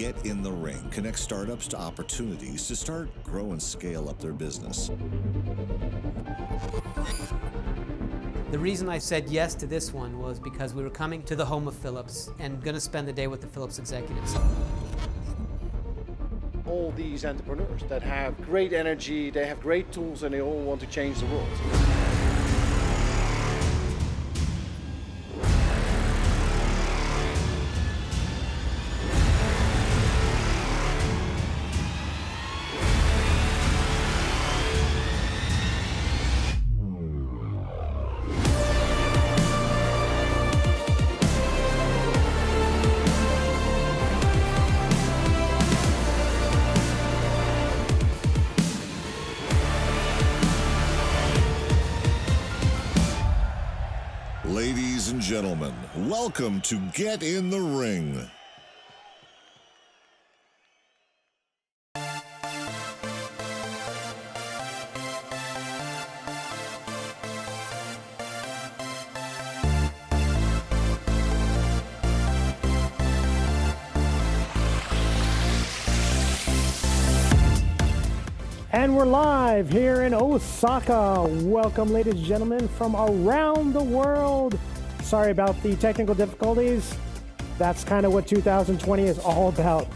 Get in the Ring connects startups to opportunities to start, grow, and scale up their business. The reason I said yes to this one was because we were coming to the home of Philips and going to spend the day with the Philips executives. All these entrepreneurs that have great energy, they have great tools, and they all want to change the world. Ladies and gentlemen, welcome to Get in the Ring. And we're live here in Osaka. Welcome, ladies and gentlemen, from around the world. Sorry about the technical difficulties. That's kind of what 2020 is all about.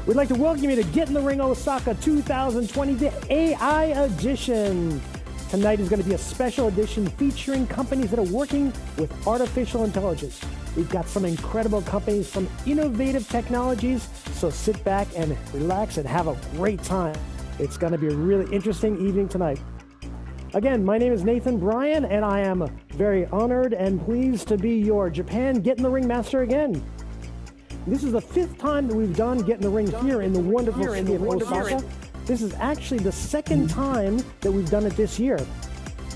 We'd like to welcome you to Get in the Ring Osaka 2020, the AI edition. Tonight is going to be a special edition featuring companies that are working with artificial intelligence. We've got some incredible companies, some innovative technologies, so sit back and relax and have a great time. It's going to be a really interesting evening tonight. Again, my name is Nathan Bryan, and I am very honored and pleased to be your Japan Get in the Ring master again. This is the 5th time that we've done Get in the Ring here in the wonderful city of Osaka. This is actually the 2nd time that we've done it this year.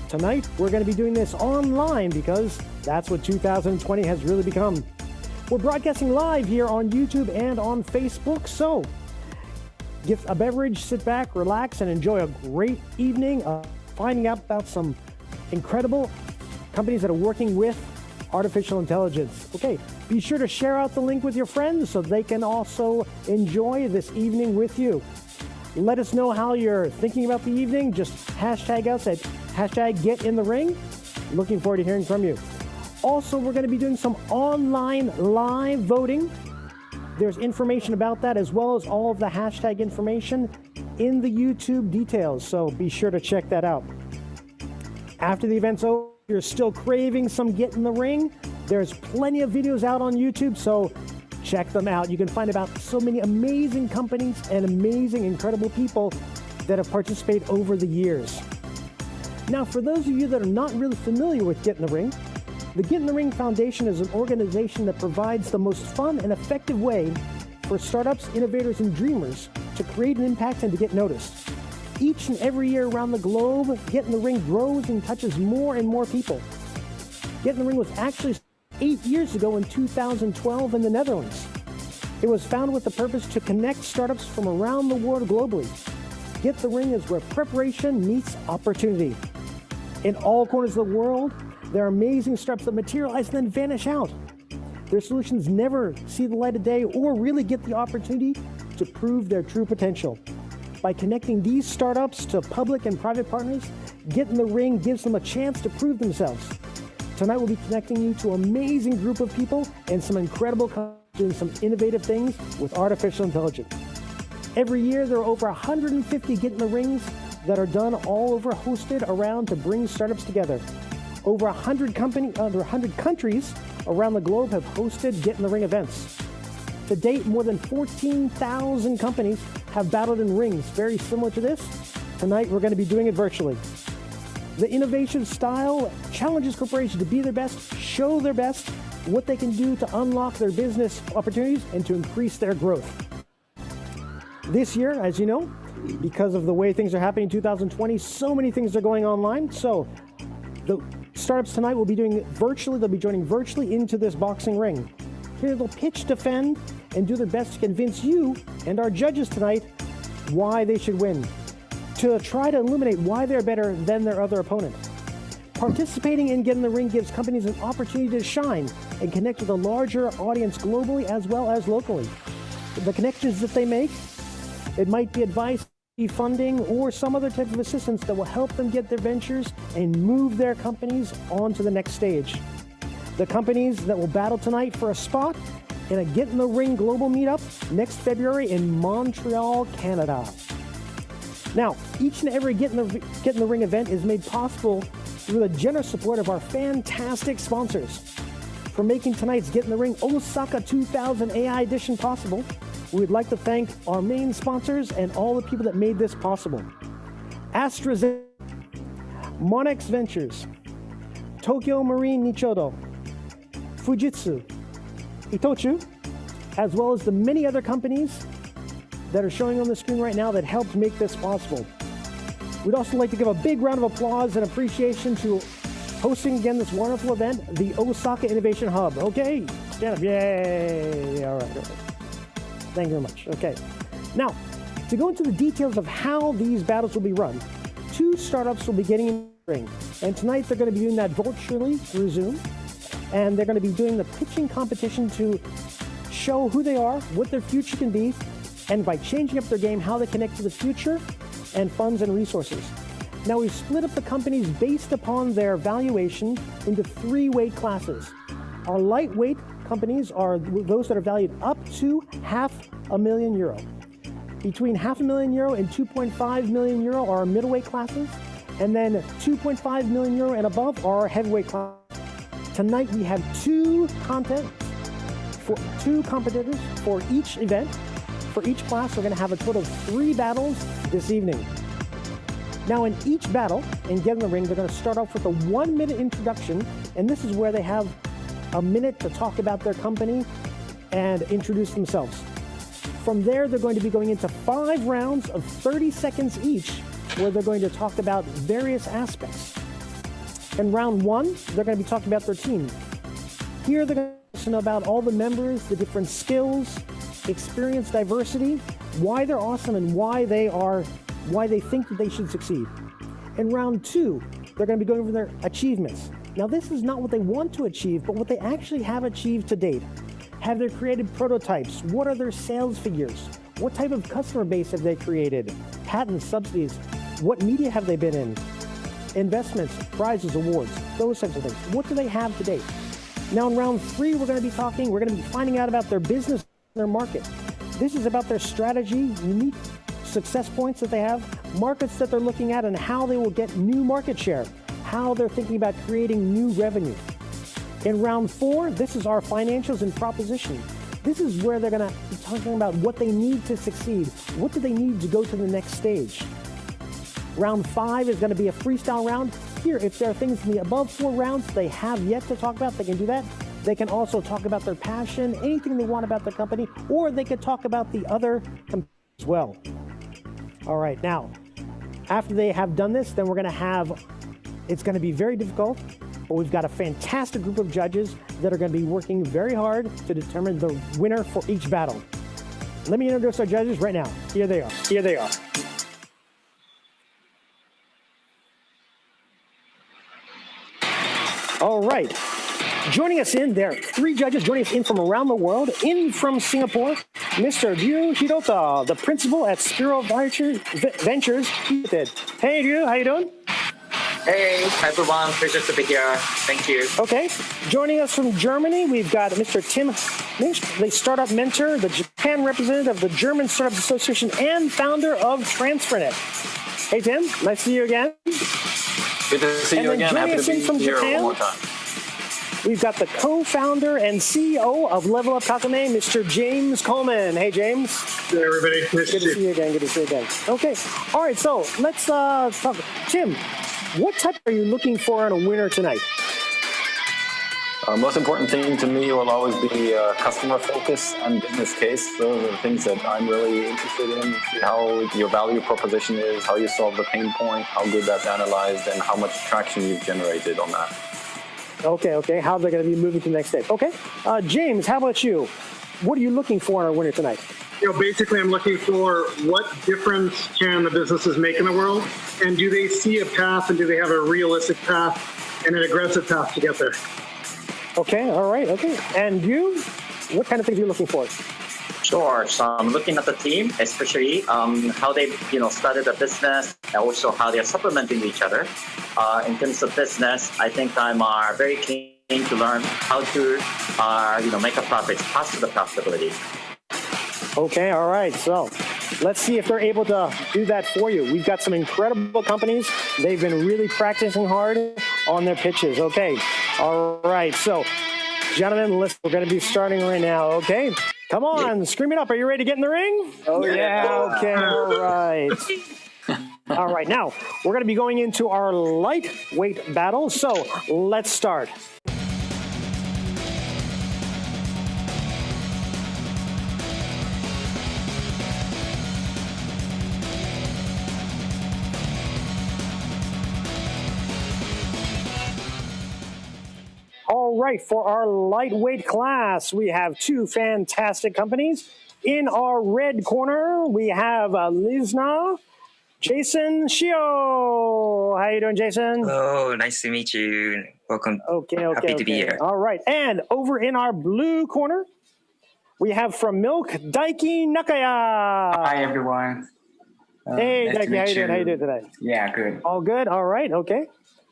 Tonight, we're going to be doing this online because that's what 2020 has really become. We're broadcasting live here on YouTube and on Facebook, so get a beverage, sit back, relax, and enjoy a great evening of finding out about some incredible companies that are working with artificial intelligence. Okay, be sure to share out the link with your friends so they can also enjoy this evening with you. Let us know how you're thinking about the evening. Just hashtag us at hashtag Get in the Ring. Looking forward to hearing from you. Also, we're going to be doing some online live voting. There's information about that as well as all of the hashtag information in the YouTube details, so be sure to check that out. After the event's over, if you're still craving some Get in the Ring, there's plenty of videos out on YouTube, so check them out. You can find about so many amazing companies and amazing, incredible people that have participated over the years. Now, for those of you that are not really familiar with Get in the Ring, the Get in the Ring Foundation is an organization that provides the most fun and effective way for startups, innovators, and dreamers to create an impact and to get noticed. Each and every year around the globe, Get in the Ring grows and touches more and more people. Get in the Ring was actually 8 years ago in 2012 in the Netherlands. It was founded with the purpose to connect startups from around the world globally. Get the Ring is where preparation meets opportunity. In all corners of the world, there are amazing startups that materialize and then vanish out. Their solutions never see the light of day or really get the opportunity to prove their true potential. By connecting these startups to public and private partners, Get in the Ring gives them a chance to prove themselves. Tonight we'll be connecting you to an amazing group of people and some incredible companies doing some innovative things with artificial intelligence. Every year there are over 150 Get in the Rings that are done all over, hosted around to bring startups together. Over 100 countries around the globe have hosted Get in the Ring events. To date, more than 14,000 companies have battled in rings very similar to this. Tonight, we're going to be doing it virtually. The innovation style challenges corporations to be their best, show their best, what they can do to unlock their business opportunities and to increase their growth. This year, as you know, because of the way things are happening in 2020, so many things are going online. So the startups tonight will be doing it virtually. They'll be joining virtually into this boxing ring. Here they'll pitch, defend, and do their best to convince you and our judges tonight why they should win, to try to illuminate why they're better than their other opponent. Participating in Get in the Ring gives companies an opportunity to shine and connect with a larger audience globally as well as locally. the connections that they make. It might be advice, funding, or some other type of assistance that will help them get their ventures and move their companies on to the next stage. The companies that will battle tonight for a spot in a Get in the Ring global meetup next February in Montreal, Canada. Now, each and every Get in the Ring event is made possible through the generous support of our fantastic sponsors. For making tonight's Get in the Ring Osaka 2000 AI edition possible, we would like to thank our main sponsors and all the people that made this possible. AstraZeneca, Monex Ventures, Tokyo Marine Nichodo, Fujitsu, Itochu, as well as the many other companies that are showing on the screen right now that helped make this possible. We'd also like to give a big round of applause and appreciation to hosting again this wonderful event, the Osaka Innovation Hub. Okay, stand up, yay, all right. Thank you very much. Okay. Now, to go into the details of how these battles will be run, 2 startups will be getting in the ring. And tonight they're going to be doing that virtually through Zoom. And they're going to be doing the pitching competition to show who they are, what their future can be, and by changing up their game, how they connect to the future and funds and resources. Now, we've split up the companies based upon their valuation into 3 weight classes. Our lightweight companies are those that are valued up to €500,000. Between €500,000 and €2.5 million are our middleweight classes, and then €2.5 million and above are our heavyweight classes. Tonight we have 2 competitors for each event. For each class, we're going to have a total of 3 battles this evening. Now, in each battle, in Get in the Ring, they're going to start off with a 1-minute introduction, and this is where they have a minute to talk about their company and introduce themselves. From there, they're going to be going into 5 rounds of 30 seconds each, where they're going to talk about various aspects. In round 1, they're going to be talking about their team. Here, they're going to know about all the members, the different skills, experience, diversity, why they're awesome, and why they think that they should succeed. In round 2, they're going to be going over their achievements. Now, this is not what they want to achieve, but what they actually have achieved to date. Have they created prototypes? What are their sales figures? What type of customer base have they created? Patents, subsidies? What media have they been in? Investments, prizes, awards, those types of things. What do they have to date? Now, in round 3, we're going to be finding out about their business and their market. This is about their strategy, unique success points that they have, markets that they're looking at, and how they will get new market share, how they're thinking about creating new revenue. In round 4, this is our financials and proposition. This is where they're going to be talking about what they need to succeed. What do they need to go to the next stage? Round 5 is going to be a freestyle round. Here, if there are things in the above 4 rounds they have yet to talk about, they can do that. They can also talk about their passion, anything they want about their company, or they could talk about the other as well. All right, now, after they have done this, then it's going to be very difficult, but we've got a fantastic group of judges that are going to be working very hard to determine the winner for each battle. Let me introduce our judges right now. Here they are. All right. Joining us there are 3 judges joining us in from around the world. In from Singapore, Mr. Ryu Hirota, the principal at Spiro Ventures. Hey, Ryu, how you doing? Hey, everyone. Pleasure to be here. Thank you. Okay. Joining us from Germany, we've got Mr. Tim Minch, the startup mentor, the Japan representative of the German Startup Association, and founder of TransferNet. Hey, Tim. Nice to see you again. Good to see you again. Happy to be here one more time. We've got the co-founder and CEO of Level Up Kakame, Mr. James Coleman. Hey, James. Hey, everybody. Nice Good to see you again. Good to see you again. Okay. All right. So let's talk. Tim, what type are you looking for in a winner tonight? Most important thing to me will always be customer focus and business case. Those are the things that I'm really interested in. How your value proposition is, how you solve the pain point, how good that's analyzed, and how much traction you've generated on that. Okay. How they're going to be moving to the next step. Okay. James, how about you? What are you looking for in a winner tonight? Basically, I'm looking for what difference can the businesses make in the world, and do they see a path, and do they have a realistic path and an aggressive path to get there? Okay, all right, okay. And you, what kind of things are you looking for? Sure. So I'm looking at the team, especially how they, started a business, and also how they're supplementing each other. In terms of business, I think I'm very keen to learn how to, make a profit, pass to the profitability. Okay, all right. So let's see if they're able to do that for you. We've got some incredible companies. They've been really practicing hard on their pitches. Okay, all right. So, gentlemen, listen, we're going to be starting right now. Okay, come on, scream it up. Are you ready to get in the ring? Oh, yeah. Okay, all right. All right, now we're going to be going into our lightweight battle. So let's start. All right, for our lightweight class, we have two fantastic companies. In our red corner, we have Lizuna, Jason Shio. How you doing, Jason? Hello, nice to meet you. Welcome. Okay. Happy to be here. All right, and over in our blue corner, we have from Milk, Daiki Nakaya. Hi, everyone. Hey, nice Daiki, how you doing today? Yeah, good. All good? All right, okay.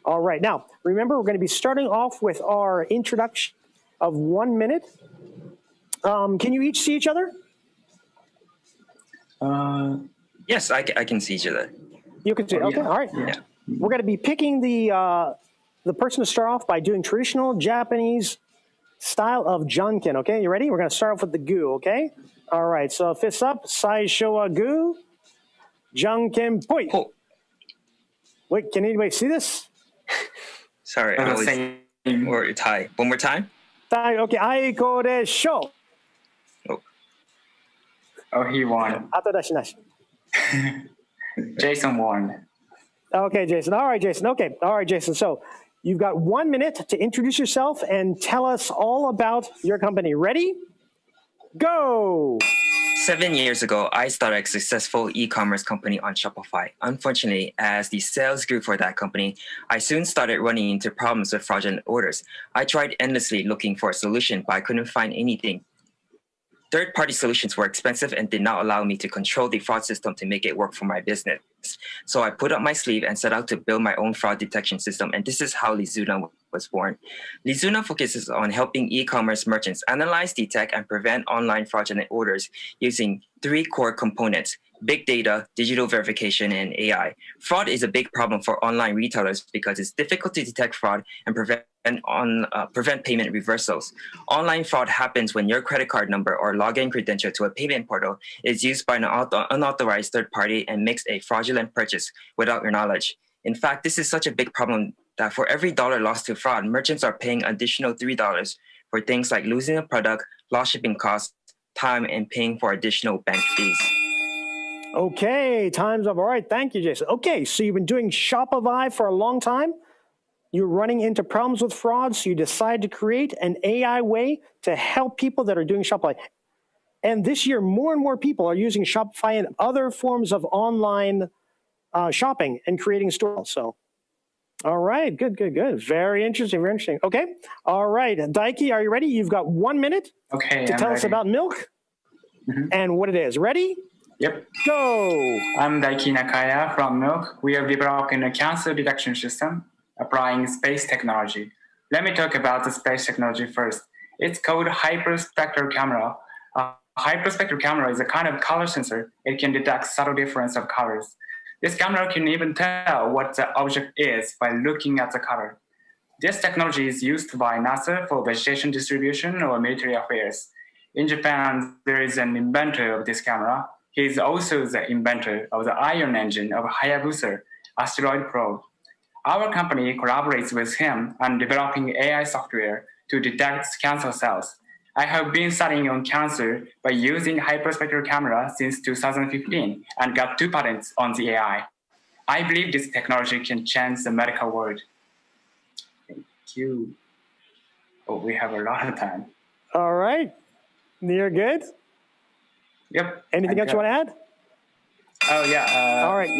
All right, now, remember, we're going to be starting off with our introduction of 1 minute. Can you each see each other? Yes, I can see each other. You can see, okay, all right. Yeah. We're going to be picking the person to start off by doing traditional Japanese style of junkin, okay? You ready? We're going to start off with the gu, okay? All right, so fists up, saisho wa gu, junkin poi. Oh. Wait, can anybody see this? Sorry, I was or Thai. One more time. Thai, okay, aiko desho. Oh, he won. Atodashi nashi. Jason won. Okay, Jason. All right, Jason. Okay. All right, Jason. So you've got 1 minute to introduce yourself and tell us all about your company. Ready? Go. 7 years ago, I started a successful e-commerce company on Shopify. Unfortunately, as the sales grew for that company, I soon started running into problems with fraudulent orders. I tried endlessly looking for a solution, but I couldn't find anything. Third-party solutions were expensive and did not allow me to control the fraud system to make it work for my business. So I put up my sleeve and set out to build my own fraud detection system, and this is how Lizuna was born. Lizuna focuses on helping e-commerce merchants analyze, detect, and prevent online fraudulent orders using 3 core components: big data, digital verification, and AI. Fraud is a big problem for online retailers because it's difficult to detect fraud and prevent payment reversals. Online fraud happens when your credit card number or login credential to a payment portal is used by an unauthorized third party and makes a fraudulent purchase without your knowledge. In fact, this is such a big problem that for every $1 lost to fraud, merchants are paying additional $3 for things like losing a product, lost shipping costs, time, and paying for additional bank fees. Okay, time's up. All right, thank you, Jason. Okay, so you've been doing Shopify for a long time. You're running into problems with fraud, so you decide to create an AI way to help people that are doing Shopify. And this year, more and more people are using Shopify and other forms of online shopping and creating stores. So, all right, good. Very interesting, very interesting. Okay, all right, Daiki, are you ready? You've got 1 minute to tell us about Milk and what it is. Ready? Yep. Go. I'm Daiki Nakaya from Milk. We are developing a cancer detection system applying space technology. Let me talk about the space technology first. It's called hyperspectral camera. Hyperspectral camera is a kind of color sensor. It can detect subtle difference of colors. This camera can even tell what the object is by looking at the color. This technology is used by NASA for vegetation distribution or military affairs. In Japan, there is an inventor of this camera. He is also the inventor of the ion engine of Hayabusa asteroid probe. Our company collaborates with him on developing AI software to detect cancer cells. I have been studying on cancer by using hyperspectral camera since 2015 and got 2 patents on the AI. I believe this technology can change the medical world. Thank you. Oh, we have a lot of time. All right. You're good? Yep. Anything else you want to add? Oh, yeah. All right.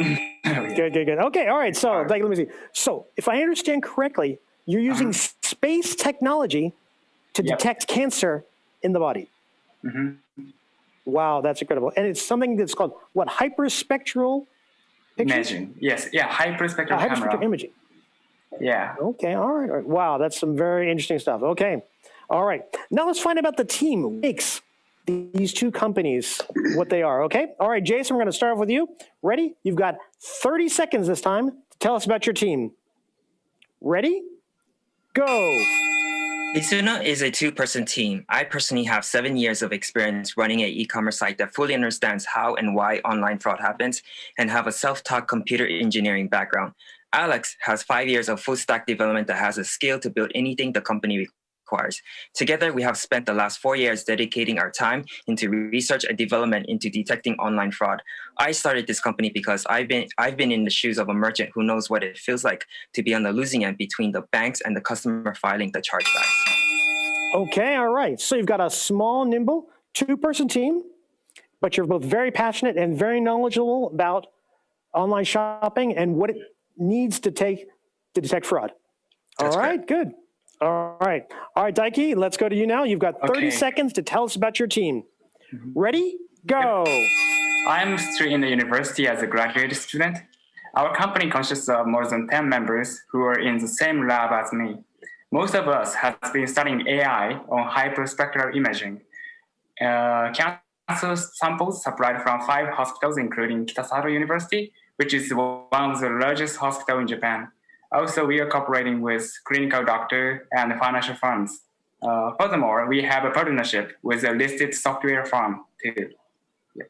Good. Okay, all right. So, let me see. So, if I understand correctly, you're using space technology to detect cancer in the body. Wow, that's incredible. And it's something that's called, what, hyperspectral imaging? Yes, yeah, hyperspectral camera. Hyperspectral imaging. Yeah. Okay, all right. Wow, that's some very interesting stuff. Okay, all right. Now let's find out about the team who makes these two companies what they are, okay? All right, Jason, we're going to start off with you. Ready? You've got 30 seconds this time to tell us about your team. Ready? Go. Lizuna is a two-person team. I personally have 7 years of experience running an e-commerce site that fully understands how and why online fraud happens and have a self-taught computer engineering background. Alex has 5 years of full-stack development that has a skill to build anything the company requires. Together, we have spent the last 4 years dedicating our time into research and development into detecting online fraud. I started this company because I've been in the shoes of a merchant who knows what it feels like to be on the losing end between the banks and the customer filing the chargebacks. Okay, all right. So you've got a small, nimble, two-person team, but you're both very passionate and very knowledgeable about online shopping and what it needs to take to detect fraud. That's all right, correct. good. All right, Daiki, let's go to you now. You've got 30 seconds to tell us about your team. Ready? Go. I'm still in the university as a graduate student. Our company consists of more than 10 members who are in the same lab as me. Most of us have been studying AI on hyperspectral imaging. Cancer samples supplied from 5 hospitals, including Kitasato University, which is one of the largest hospitals in Japan. Also, we are cooperating with clinical doctors and financial firms. Furthermore, we have a partnership with a listed software firm, too. Yeah.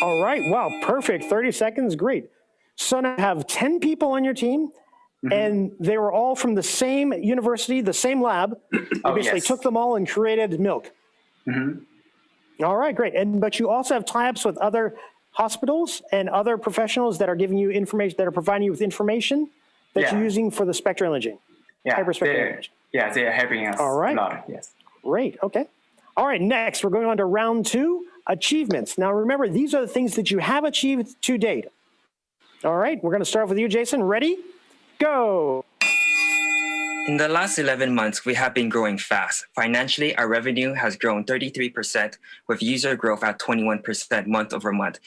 All right, wow, perfect. 30 seconds, great. So now you have 10 people on your team, and they were all from the same university, the same lab. You basically took them all and created Milk. All right, great. But you also have tie-ups with other hospitals and other professionals that are giving you information, that are providing you with information that you're using for the spectral imaging. Hyperspectral imaging. Yeah, they are helping us a lot. Yes. Great, okay. All right, next we're going on to round 2, achievements. Now remember, these are the things that you have achieved to date. All right, we're going to start off with you, Jason. Ready? Go. In the last 11 months, we have been growing fast. Financially, our revenue has grown 33%, with user growth at 21% month over month.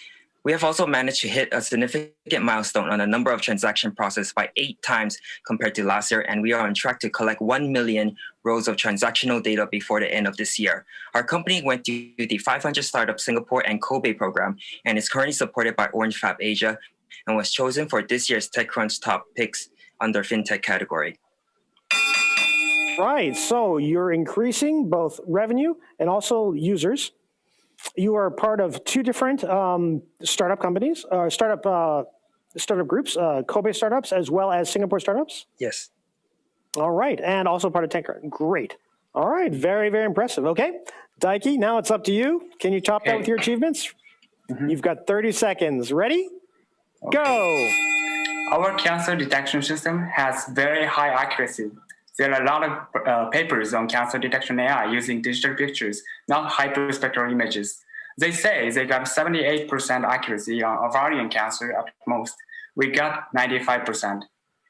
We have also managed to hit a significant milestone on the number of transaction processed by 8 times compared to last year, and we are on track to collect 1 million rows of transactional data before the end of this year. Our company went to the 500 Startup Singapore and Kobe program and is currently supported by Orange Fab Asia and was chosen for this year's TechCrunch Top Picks under FinTech category. Right, so you're increasing both revenue and also users. You are part of 2 different startup companies, startup groups, Kobe startups, as well as Singapore startups? Yes. All right, and also part of TechCrunch. Great. All right, very, very impressive. Okay, Daiki, now it's up to you. Can you top that with your achievements? You've got 30 seconds. Ready? Go. Our cancer detection system has very high accuracy. There are a lot of papers on cancer detection AI using digital pictures, not hyperspectral images. They say they got 78% accuracy on ovarian cancer at most. We got 95%.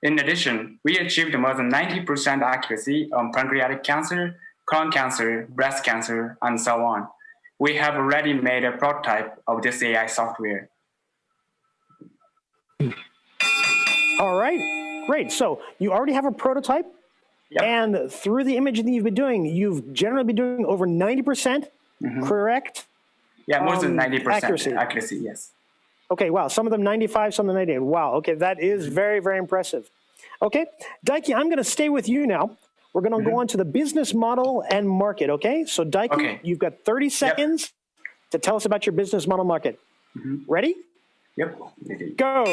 In addition, we achieved more than 90% accuracy on pancreatic cancer, colon cancer, breast cancer, and so on. We have already made a prototype of this AI software. All right, great. So you already have a prototype. Yep. And through the imaging that you've been doing, you've generally been doing over 90%, correct? Yeah, more than 90% accuracy, yes. Okay, wow, some of them 95, some of them 98. Wow, okay, that is very, very impressive. Okay, Daiki, I'm gonna stay with you now. We're gonna go on to the business model and market, okay? So Daiki, you've got 30 seconds to tell us about your business model market. Ready? Yep. Go.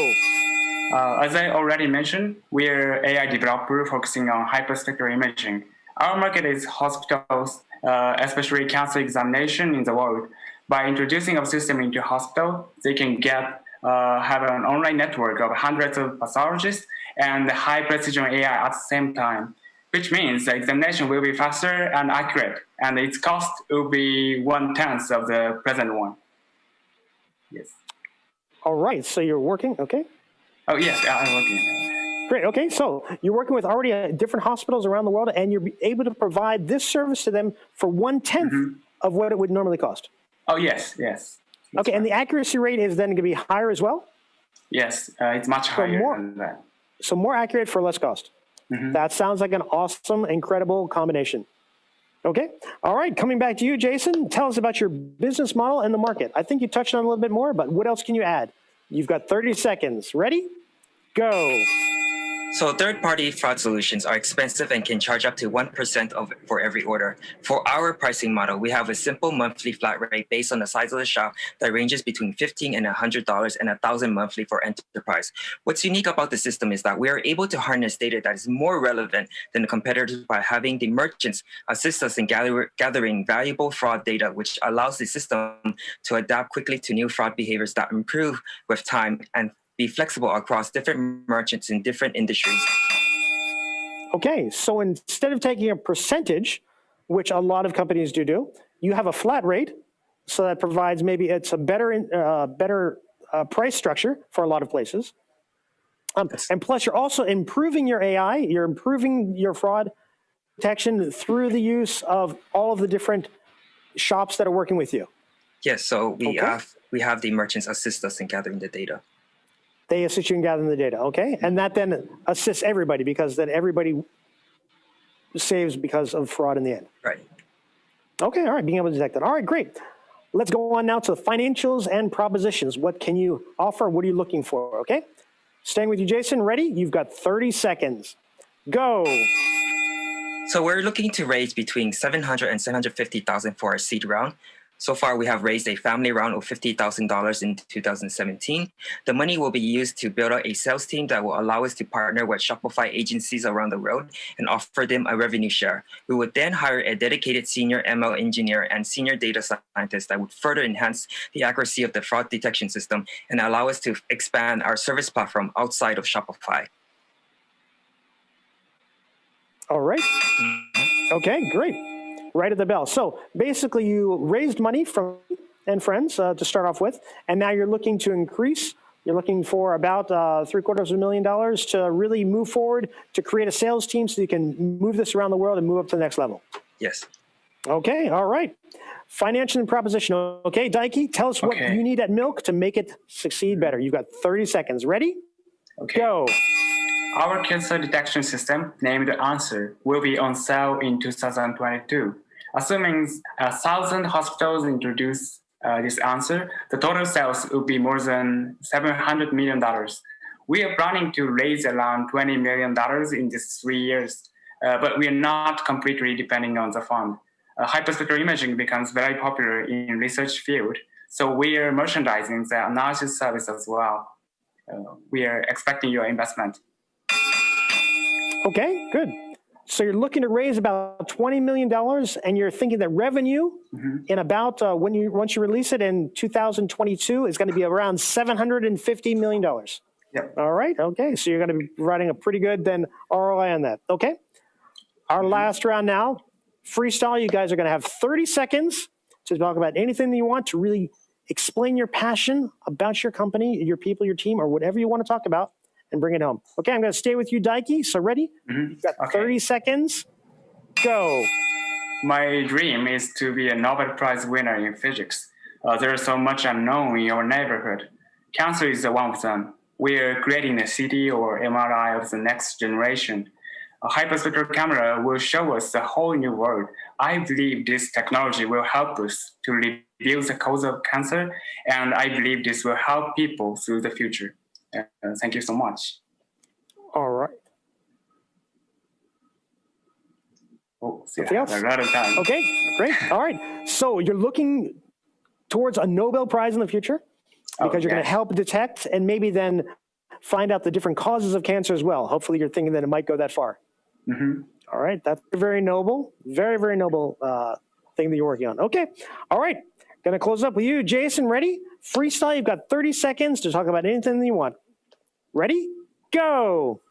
As I already mentioned, we're AI developer focusing on hyperspectral imaging. Our market is hospitals, especially cancer examination in the world. By introducing our system into hospital, they can have an online network of hundreds of pathologists and high precision AI at the same time, which means the examination will be faster and accurate, and its cost will be 1/10 of the present one. Yes. All right, so you're working, okay? Oh, yes, I'm working. Great, okay, so you're working with already different hospitals around the world, and you're able to provide this service to them for 1/10 of what it would normally cost. Oh, yes, yes. Okay, and the accuracy rate is then going to be higher as well? Yes, it's much higher than that. So more accurate for less cost. That sounds like an awesome, incredible combination. Okay, all right, coming back to you, Jason, tell us about your business model and the market. I think you touched on it a little bit more, but what else can you add? You've got 30 seconds. Ready? Go. So third-party fraud solutions are expensive and can charge up to 1% for every order. For our pricing model, we have a simple monthly flat rate based on the size of the shop that ranges between $15 and $100 and $1,000 monthly for enterprise. What's unique about the system is that we are able to harness data that is more relevant than the competitors by having the merchants assist us in gathering valuable fraud data, which allows the system to adapt quickly to new fraud behaviors that improve with time and be flexible across different merchants in different industries. Okay, so instead of taking a percentage, which a lot of companies do, you have a flat rate, so that provides maybe it's a better price structure for a lot of places. And plus, you're also improving your AI, you're improving your fraud detection through the use of all of the different shops that are working with you. Yes, so we have the merchants assist us in gathering the data. They assist you in gathering the data, okay? And that then assists everybody because then everybody saves because of fraud in the end. Right. Okay, all right, being able to detect that. All right, great. Let's go on now to the financials and propositions. What can you offer? What are you looking for, okay? Staying with you, Jason, ready? You've got 30 seconds. Go. So we're looking to raise between $700,000 and $750,000 for our seed round. So far, we have raised a family round of $50,000 in 2017. The money will be used to build out a sales team that will allow us to partner with Shopify agencies around the world and offer them a revenue share. We would then hire a dedicated senior ML engineer and senior data scientist that would further enhance the accuracy of the fraud detection system and allow us to expand our service platform outside of Shopify. All right. Okay, great. Right at the bell. So basically you raised money from friends to start off with, and now you're looking to increase. You're looking for about $750,000 to really move forward, to create a sales team so you can move this around the world and move up to the next level. Yes. Okay, all right. Financial and proposition. Okay, Daiki, tell us what you need at Milk to make it succeed better. You've got 30 seconds. Ready? Okay. Go. Our cancer detection system, named Answer, will be on sale in 2022. Assuming 1,000 hospitals introduce this Answer, the total sales will be more than $700 million. We are planning to raise around $20 million in these 3 years, but we are not completely depending on the fund. Hyperspectral imaging becomes very popular in research field, so we are merchandising the analysis service as well. We are expecting your investment. Okay, good. So you're looking to raise about $20 million, and you're thinking that revenue in about once you release it in 2022 is going to be around $750 million. Yep. All right. Okay. So you're going to be providing a pretty good then ROI on that. Okay. Our last round now, freestyle. You guys are going to have 30 seconds to talk about anything that you want to really explain your passion about your company, your people, your team, or whatever you want to talk about, and bring it home. Okay, I'm going to stay with you, Daiki. So ready? You've got 30 seconds. Go. My dream is to be a Nobel Prize winner in physics. There is so much unknown in your neighborhood. Cancer is one of them. We are creating a CT or MRI of the next generation. A hyperspectral camera will show us a whole new world. I believe this technology will help us to reduce the cause of cancer, and I believe this will help people through the future. Thank you so much. All right. Oh, Something else? I'm out of time. Okay, great. All right. So you're looking towards a Nobel Prize in the future because you're going to help detect and maybe then find out the different causes of cancer as well. Hopefully you're thinking that it might go that far. All right. That's very noble, very, very noble thing that you're working on. Okay. All right. Going to close up with you, Jason. Ready? Freestyle. You've got 30 seconds to talk about anything that you want. Ready? Go.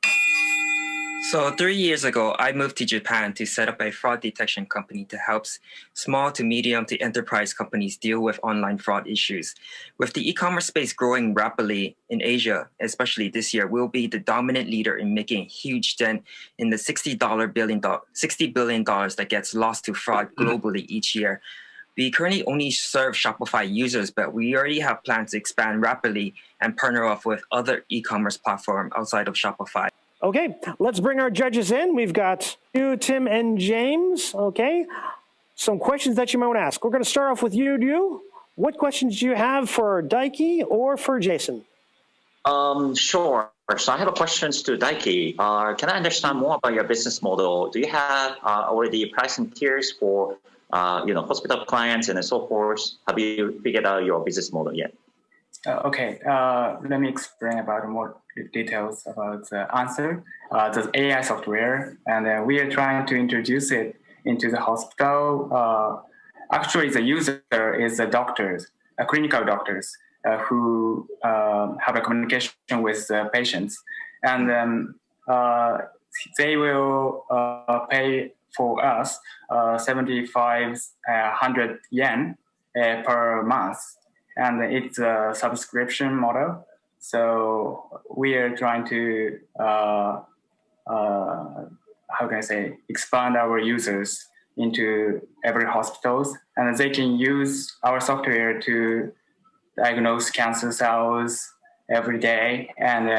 So 3 years ago, I moved to Japan to set up a fraud detection company to help small to medium to enterprise companies deal with online fraud issues. With the e-commerce space growing rapidly in Asia, especially this year, we'll be the dominant leader in making a huge dent in the $60 billion that gets lost to fraud globally each year. We currently only serve Shopify users, but we already have plans to expand rapidly and partner up with other e-commerce platforms outside of Shopify. Okay, let's bring our judges in. We've got you, Tim, and James. Okay, some questions that you might want to ask. We're going to start off with you. What questions do you have for Daiki or for Jason? Sure. So I have a questions to Daiki. Can I understand more about your business model? Do you have already pricing tiers for hospital clients and so forth? Have you figured out your business model yet? Okay. Let me explain about more details about the answer. The AI software, and we are trying to introduce it into the hospital. Actually, the user is the doctors, clinical doctors. Who have a communication with patients, and then they will pay for us 7,500 yen per month, and it's a subscription model. So we are trying to expand our users into every hospitals, and they can use our software to diagnose cancer cells every day, and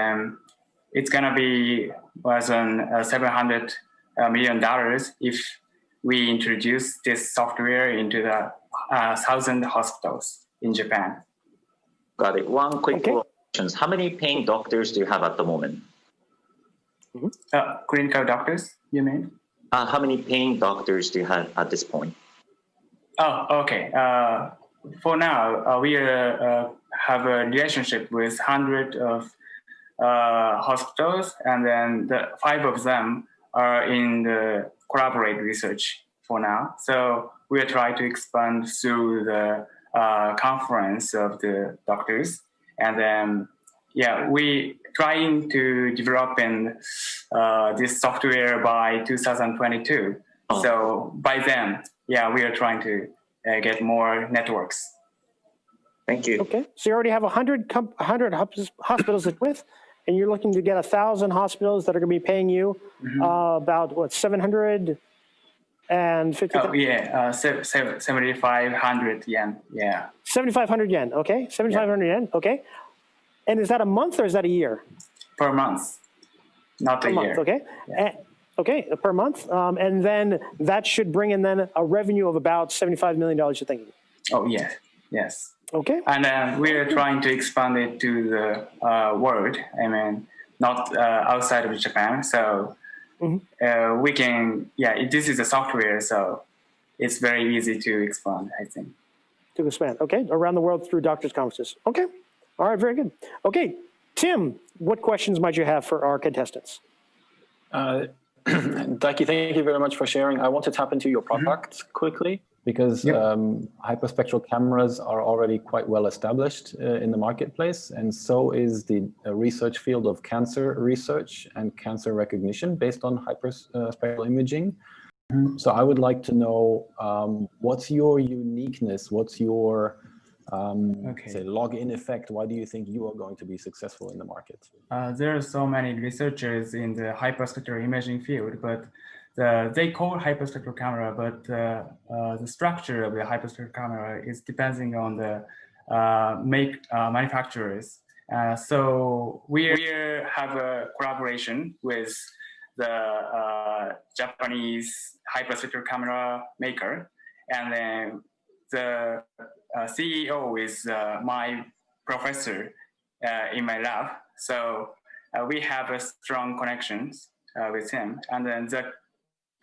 it's gonna be more than $700 million if we introduce this software into the 1,000 hospitals in Japan. Got it. One quick question: how many paying doctors do you have at the moment? Clinical doctors, you mean? How many paying doctors do you have at this point? Oh, okay. For now, we have a relationship with hundreds of hospitals, and then 5 of them are in the collaborate research for now. So we are trying to expand through the conference of the doctors, and then we trying to develop this software by 2022. So by then, we are trying to get more networks. Thank you. Okay, so you already have 100 hospitals with, and you're looking to get 1,000 hospitals that are going to be paying you about what, 750? Oh yeah, 7,500 yen. Yeah. 7,500 yen. Okay, 7,500 yen. Okay, and is that a month or is that a year? Per month, not a year. Okay. Yeah. Okay, per month, and then that should bring in then a revenue of about $75 million, you're thinking? Oh, yes. Okay. And we are trying to expand it to the world, not outside of Japan. So we can, this is a software, so it's very easy to expand, I think. To expand, okay, around the world through doctors' conferences. Okay, all right, very good. Okay, Tim, what questions might you have for our contestants? Daiki, thank you very much for sharing. I want to tap into your product quickly because hyperspectral cameras are already quite well established in the marketplace, and so is the research field of cancer research and cancer recognition based on hyperspectral imaging. So I would like to know what's your uniqueness, what's your say login effect? Why do you think you are going to be successful in the market? There are so many researchers in the hyperspectral imaging field, but they call hyperspectral camera, but the structure of the hyperspectral camera is depending on the manufacturers. So we have a collaboration with the Japanese hyperspectral camera maker, and then the CEO is my professor in my lab. So we have a strong connections with him. And then the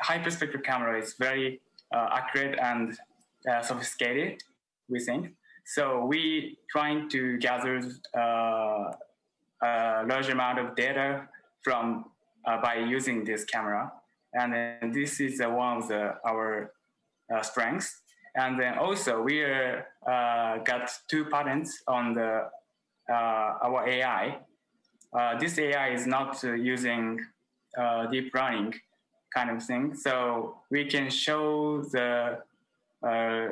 hyperspectral camera is very accurate and sophisticated, we think. So we trying to gather a large amount of data from by using this camera. And then this is one of our strengths. And then also we got 2 patents on our AI. This AI is not using deep learning kind of thing. So we can show the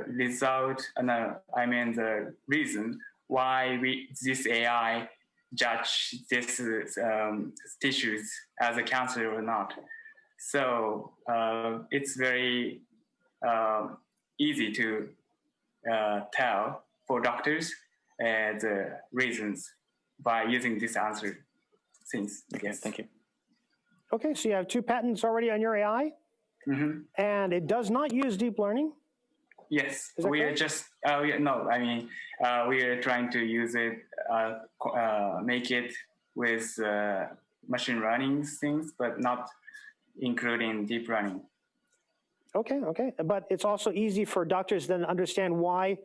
result, the reason why this AI judge this tissues as a cancer or not. So it's very easy to tell for doctors the reasons by using this answer. Since yes, thank you. Okay, so you have 2 patents already on your AI, and it does not use deep learning. Yes, Is that we are correct? just no. I mean, we are trying to use it, make it with machine learning things, but not including deep learning. Okay. But it's also easy for doctors then to understand why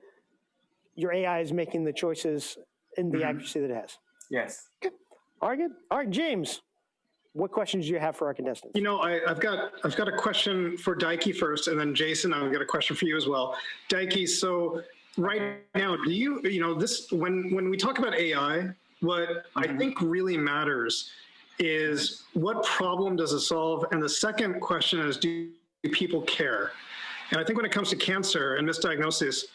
your AI is making the choices in the accuracy that it has. Yes. Okay. All right, good. All right, James, what questions do you have for our contestants? You know, I've got a question for Daiki first, and then Jason, I've got a question for you as well. Daiki, so right now, do you know this when we talk about AI, what I think really matters is what problem does it solve? And the second question is, do people care? And I think when it comes to cancer and misdiagnosis,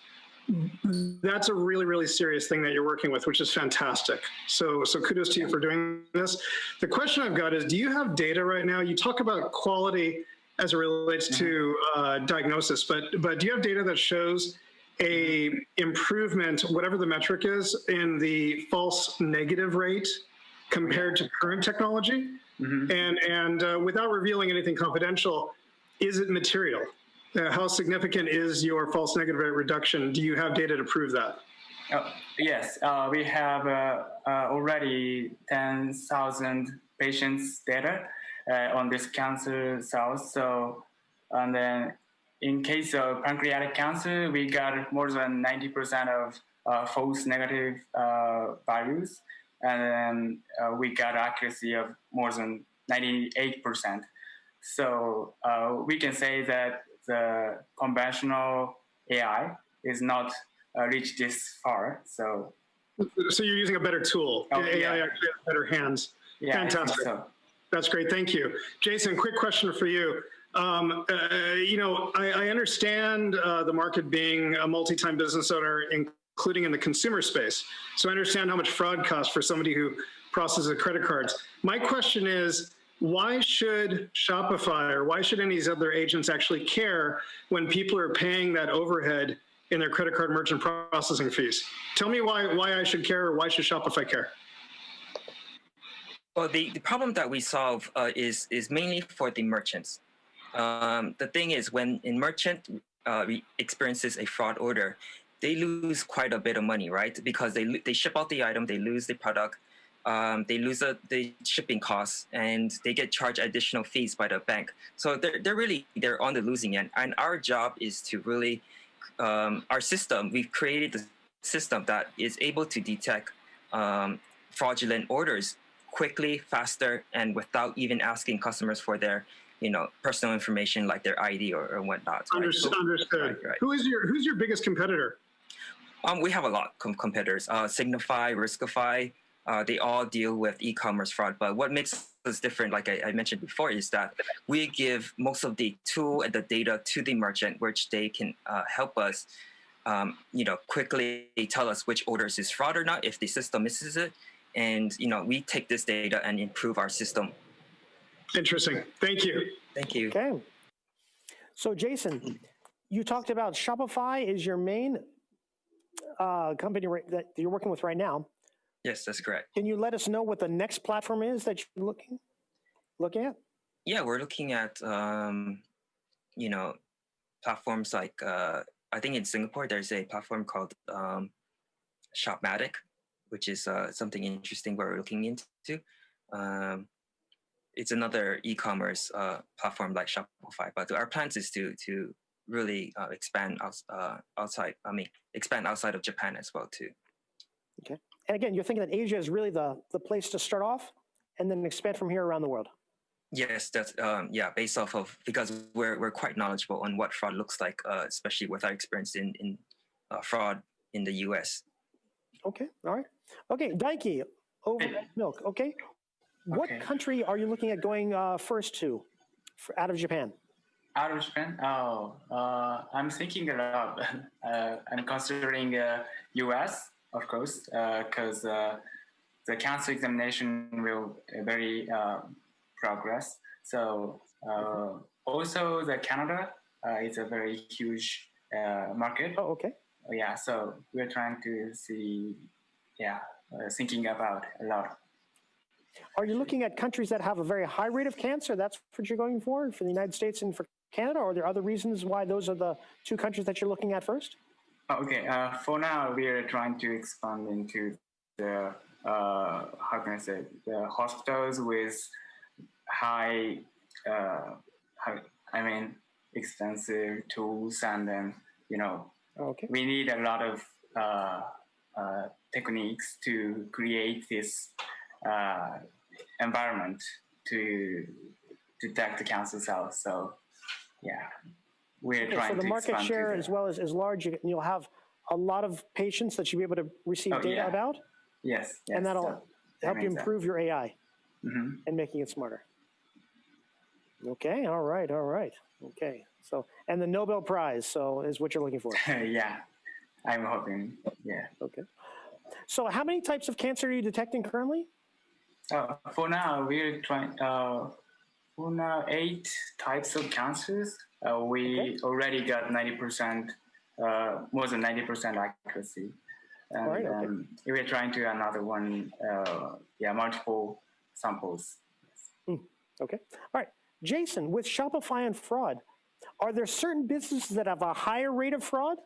that's a really, really serious thing that you're working with, which is fantastic. So kudos to you for doing this. The question I've got is, do you have data right now? You talk about quality as it relates to diagnosis, but do you have data that shows a improvement, whatever the metric is, in the false negative rate compared to current technology? And without revealing anything confidential, is it material? How significant is your false negative rate reduction? Do you have data to prove that? Yes, we have already 10,000 patients data on this cancer cells. So, and then in case of pancreatic cancer, we got more than 90% of false negative values, and then we got accuracy of more than 98%. So we can say that the conventional AI is not reached this far. So you're using a better tool. AI actually has better hands. Yeah, fantastic. So. That's great. Thank you. Jason, quick question for you. You know, I understand the market being a multi-time business owner, including in the consumer space. So I understand how much fraud costs for somebody who processes credit cards. My question is, why should Shopify or why should any of these other agents actually care when people are paying that overhead in their credit card merchant processing fees? Tell me why I should care, or why should Shopify care? Well, the problem that we solve is mainly for the merchants. The thing is, when a merchant experiences a fraud order, they lose quite a bit of money, right? Because they ship out the item, they lose the product, they lose the shipping costs, and they get charged additional fees by the bank. So they're on the losing end. And our job is to really, our system, we've created a system that is able to detect fraudulent orders quickly, faster, and without even asking customers for their, personal information like their ID or whatnot. Right? Understood. Right. Who's your biggest competitor? We have a lot of competitors. Signify, Riskify, they all deal with e-commerce fraud. But what makes us different, like I mentioned before, is that we give most of the tool and the data to the merchant, which they can help us, quickly tell us which orders is fraud or not if the system misses it. And, we take this data and improve our system. Interesting. Thank you. Thank you. Okay. So, Jason, you talked about Shopify is your main company that you're working with right now. Yes, that's correct. Can you let us know what the next platform is that you're looking at? Yeah, we're looking at, platforms like, I think in Singapore, there's a platform called Shopmatic, which is something interesting we're looking into. It's another e-commerce platform like Shopify, but our plans is to really expand outside of Japan as well too. Okay. And again, you're thinking that Asia is really the place to start off and then expand from here around the world. Yes, that's based off of, because we're quite knowledgeable on what fraud looks like, especially with our experience in fraud in the US. Okay, all right. Okay, Daiki, over at Milk, okay? What country are you looking at going first to out of Japan? Out of Japan? I'm thinking about, I'm considering US, of course, because the cancer examination will very progress. So also the Canada is a very huge market. Oh, okay. yeah, so we're trying to see, thinking about a lot. Are you looking at countries that have a very high rate of cancer? That's what you're going for the United States and for Canada? Or are there other reasons why those are the two countries that you're looking at first? Okay, for now, we are trying to expand into the, the hospitals with high, expensive tools, and then, we need a lot of techniques to create this environment to detect the cancer cells. So, we're trying to expand. So the market share as well is large. You'll have a lot of patients that you'll be able to receive data about? Yes. And that'll help you improve your AI and making it smarter. Okay, all right. Okay, so, and the Nobel Prize, is what you're looking for? Yeah, I'm hoping, Okay. So how many types of cancer are you detecting currently? For now, we're trying, 8 types of cancers. We already got 90%, more than 90% accuracy. And we're trying to another one, multiple samples. Okay. All right. Jason, with Shopify and fraud, are there certain businesses that have a higher rate of fraud?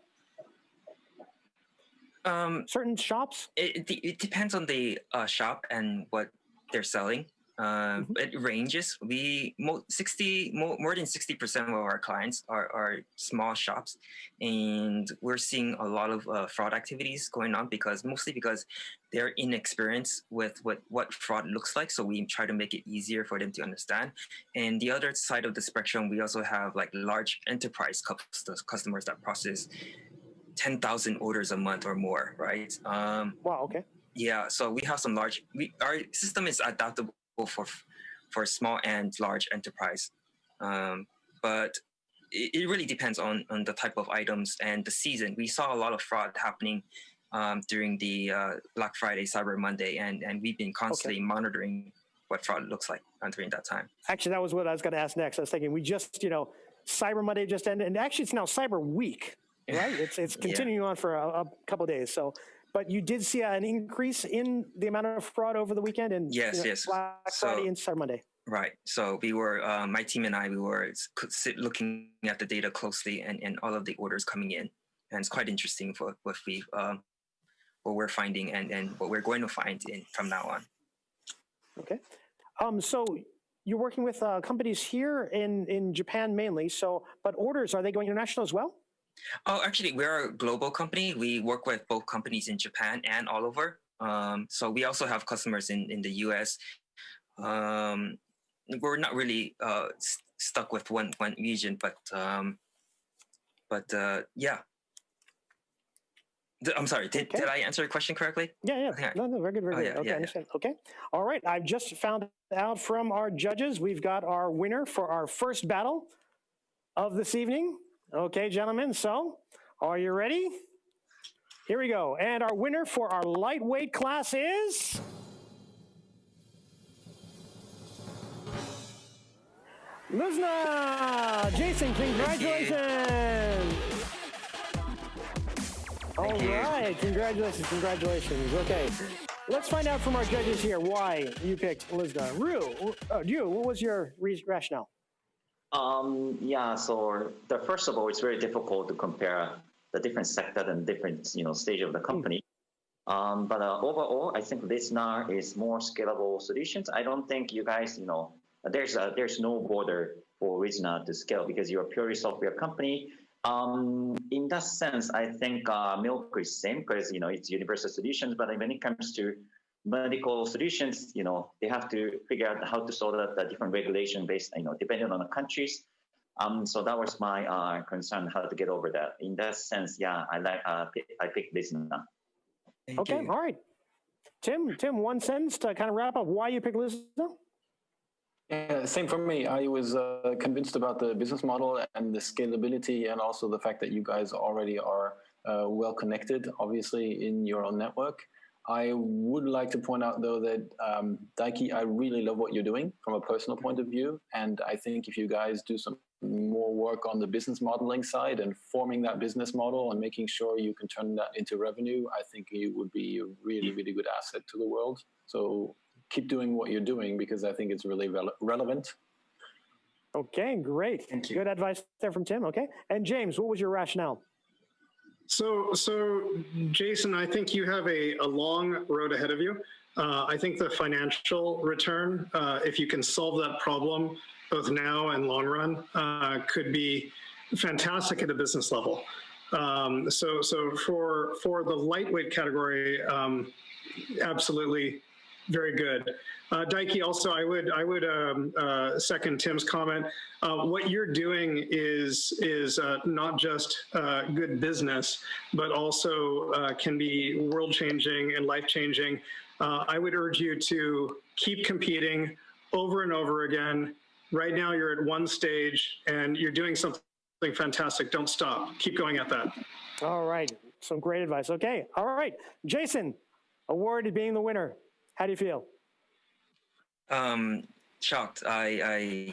Certain shops? It depends on the shop and what they're selling. It ranges. More than 60% of our clients are small shops, and we're seeing a lot of fraud activities going on mostly because they're inexperienced with what fraud looks like. So we try to make it easier for them to understand. And the other side of the spectrum, we also have like large enterprise customers that process 10,000 orders a month or more, right? Wow. Okay. Yeah. So we have some our system is adaptable for small and large enterprise, but it really depends on the type of items and the season. We saw a lot of fraud happening during the Black Friday, Cyber Monday, and we've been constantly monitoring what fraud looks like during that time. Actually, that was what I was going to ask next. I was thinking we just, Cyber Monday just ended, and actually it's now Cyber Week, right? It's continuing on for a couple of days. So. But you did see an increase in the amount of fraud over the weekend and Black Friday and Cyber Monday. Right. So we were, my team and I, we were looking at the data closely and all of the orders coming in. And it's quite interesting for what we're finding and what we're going to find from now on. Okay. So you're working with companies here in Japan mainly. But orders, are they going international as well? Oh, actually, we're a global company. We work with both companies in Japan and all over. So we also have customers in the US. We're not really stuck with one region, but yeah. I'm sorry. Did I answer your question correctly? Yeah. No, very good. Very good. Okay, I understand. Okay. All right. I've just found out from our judges. We've got our winner for our first battle of this evening. Okay, gentlemen, so are you ready? Here we go. And our winner for our lightweight class is Lizuna. Jason, congratulations. All right, congratulations. Okay, let's find out from our judges here why you picked Lizuna. Ryu, what was your rationale? So first of all, it's very difficult to compare the different sector and different stage of the company. But overall, I think Lizuna is more scalable solutions. I don't think you guys, there's no border for Lizuna to scale because you're a purely software company. In that sense, I think Milk is same because it's universal solutions. But when it comes to medical solutions, they have to figure out how to solve the different regulation based, depending on the countries. So that was my concern, how to get over that. In that sense, I picked Lizuna. Okay, all right. Tim, 1 sentence to kind of wrap up why you picked Lizuna. Yeah, same for me. I was convinced about the business model and the scalability, and also the fact that you guys already are well connected, obviously, in your own network. I would like to point out, though, that Daiki, I really love what you're doing from a personal point of view. And I think if you guys do some more work on the business modeling side and forming that business model and making sure you can turn that into revenue, I think you would be a really, really good asset to the world. So keep doing what you're doing because I think it's really relevant. Okay, great. Thank you. Good advice there from Tim. Okay. And James, what was your rationale? So Jason, I think you have a long road ahead of you. I think the financial return, if you can solve that problem, both now and long run, could be fantastic at a business level. So for the lightweight category, absolutely very good. Daiki, also, I would second Tim's comment. What you're doing is not just good business, but also can be world-changing and life-changing. I would urge you to keep competing over and over again. Right now, you're at one stage, and you're doing something fantastic. Don't stop. Keep going at that. All right. Some great advice. Okay. All right. Jason, awarded being the winner. How do you feel? Shocked. I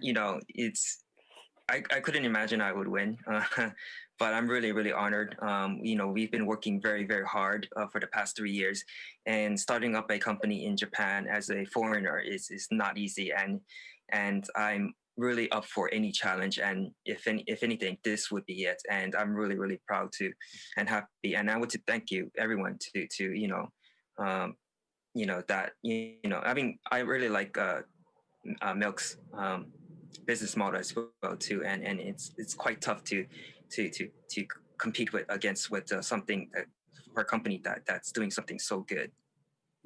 you know, I couldn't imagine I would win, but I'm really, really honored. You know, we've been working very, very hard for the past 3 years, and starting up a company in Japan as a foreigner is not easy, and I'm really up for any challenge. And if anything, this would be it. And I'm really, really proud to and happy. And I want to thank you, everyone, to you know, that, you know, I mean, I really like Milk's business model as well too, and it's quite tough to compete with something that, for a company that's doing something so good.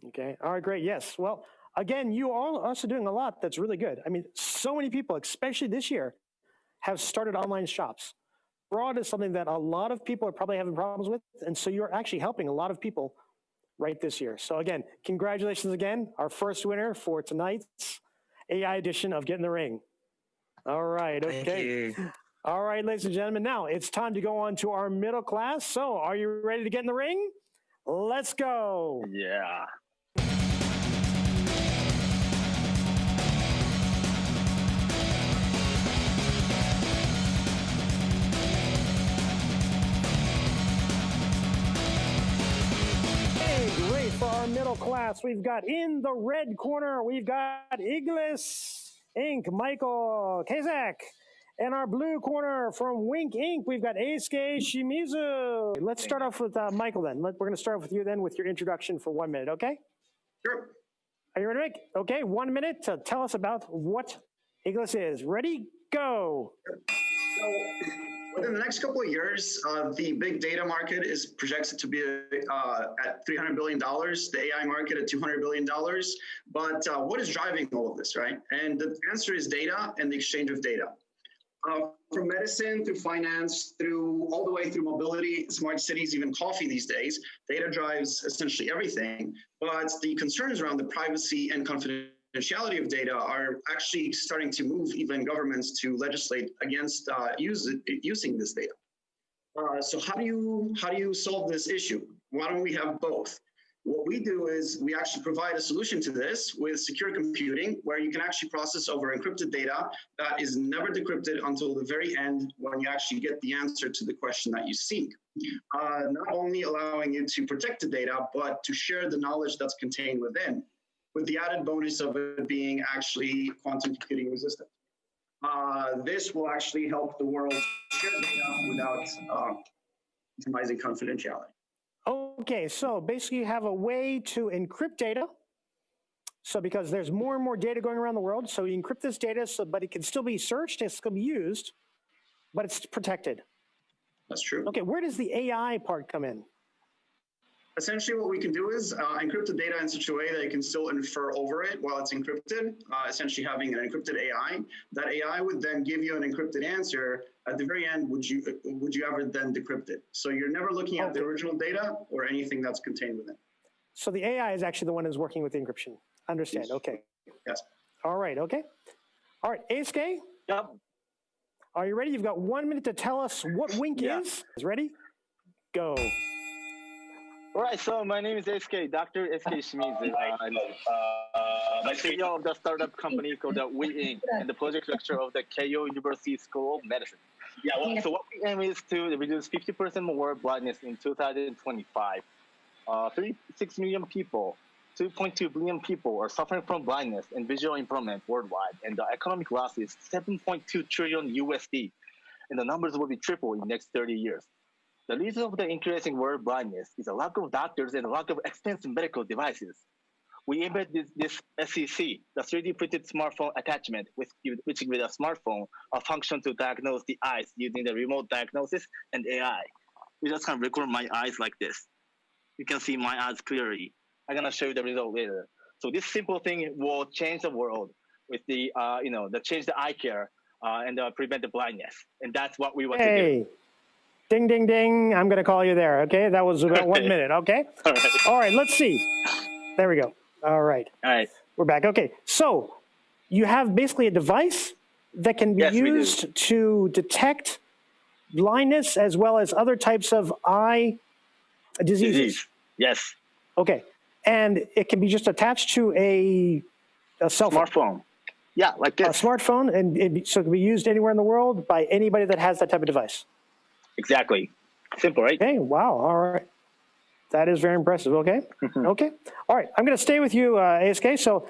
Okay. All right. Great. Yes. Well, again, you are also doing a lot that's really good. I mean, so many people, especially this year, have started online shops. Fraud is something that a lot of people are probably having problems with, and so you're actually helping a lot of people right this year. So again, congratulations again, our first winner for tonight's AI edition of Get in the Ring. All right, okay. Thank you. All right, ladies and gentlemen, now it's time to go on to our middle class. So are you ready to get in the ring? Let's go. Yeah. For our middle class, we've got in the red corner, we've got EAGLYS Inc, Michael Kazak. In our blue corner from Wink Inc, we've got Eisuke Shimizu. Let's start off with Michael then. We're going to start with you then with your introduction for 1 minute, okay? Sure. Are you ready, Mike? Okay, 1 minute to tell us about what EAGLYS is. Ready? Go. So, within the next couple of years, the big data market is projected to be at $300 billion, the AI market at $200 billion. But what is driving all of this, right? And the answer is data and the exchange of data. From medicine through finance, through all the way through mobility, smart cities, even coffee these days, data drives essentially everything. But the concerns around the privacy and confidentiality of data are actually starting to move even governments to legislate against using this data. So how do you solve this issue? Why don't we have both? What we do is we actually provide a solution to this with secure computing, where you can actually process over encrypted data that is never decrypted until the very end when you actually get the answer to the question that you seek. Not only allowing you to protect the data, but to share the knowledge that's contained within, with the added bonus of it being actually quantum computing resistant. This will actually help the world share data without compromising confidentiality. Okay, so basically you have a way to encrypt data. So because there's more and more data going around the world, so you encrypt this data, but it can still be searched, it can be used, but it's protected. That's true. Okay, where does the AI part come in? Essentially, what we can do is encrypt the data in such a way that you can still infer over it while it's encrypted, essentially having an encrypted AI. That AI would then give you an encrypted answer. At the very end, would you ever then decrypt it? So you're never looking at the original data or anything that's contained within. So the AI is actually the one who's working with the encryption. Understand, Yes. okay. Yes. All right, okay. All right, Eisuke? Yep. Are you ready? You've got 1 minute to tell us what Wink is. Ready? Go. All right, so my name is Eisuke, Dr. Eisuke Shimizu. CEO of the startup company called OUI Inc. and the project director of the Keio University School of Medicine. Yeah, well, so what we aim is to reduce 50% more blindness in 2025. 36 million people, 2.2 billion people are suffering from blindness and visual impairment worldwide, and the economic loss is 7.2 trillion USD, and the numbers will be triple in the next 30 years. The reason of the increasing world blindness is a lack of doctors and a lack of expensive medical devices. We embed this SEC, the 3D printed smartphone attachment, which with a smartphone, a function to diagnose the eyes using the remote diagnosis and AI. We just can record my eyes like this. You can see my eyes clearly. I'm gonna show you the result later. So this simple thing will change the world with the change the eye care and prevent the blindness. And that's what we want to do. Ding, ding, ding. I'm going to call you there. Okay. That was about 1 minute. Okay. All right. Let's see. There we go. All right. We're back. Okay. So you have basically a device that can be used to detect blindness as well as other types of eye diseases. Yes. Okay. And it can be just attached to a cell phone. Smartphone. Yeah, like this. A smartphone, and so it can be used anywhere in the world by anybody that has that type of device. Exactly. Simple, right? Okay, wow, all right. That is very impressive, okay? Okay, all right, I'm gonna stay with you, ASK, so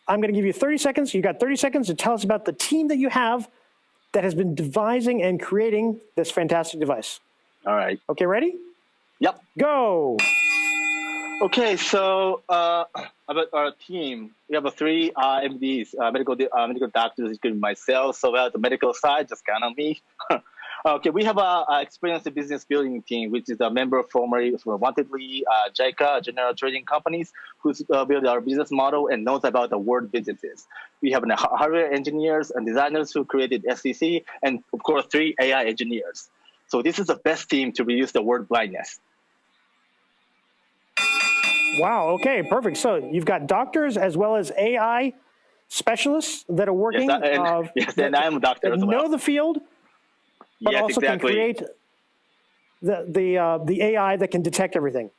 I'm gonna give you 30 seconds. You got 30 seconds to tell us about the team that you have that has been devising and creating this fantastic device. All right. Okay, ready? Yep. Go. Okay, so about our team, we have three MDs, medical doctors, including myself. So about the medical side, just count on me. Okay, we have a experienced business building team, which is a member formerly from Wantedly, JICA, General Trading Companies, who's built our business model and knows about the world businesses. We have hardware engineers and designers who created SEC, and of course, 3 AI engineers. So this is the best team to reduce the word blindness. Wow, okay, perfect. So you've got doctors as well as AI specialists that are working. Yes, and I am a doctor as well. Know the field, but also can create the AI that can detect everything.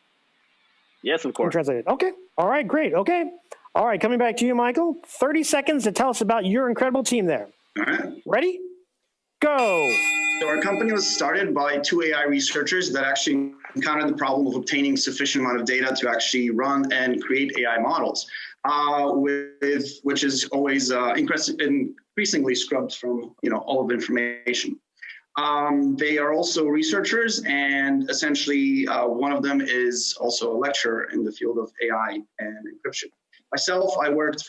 Yes, of course. Translate it. Okay, all right, great, okay. All right, coming back to you, Michael. 30 seconds to tell us about your incredible team there. All right. Ready? Go. So our company was started by 2 AI researchers that actually encountered the problem of obtaining sufficient amount of data to actually run and create AI models, which is always increasingly scrubbed from all of the information. They are also researchers, and essentially one of them is also a lecturer in the field of AI and encryption. Myself, I worked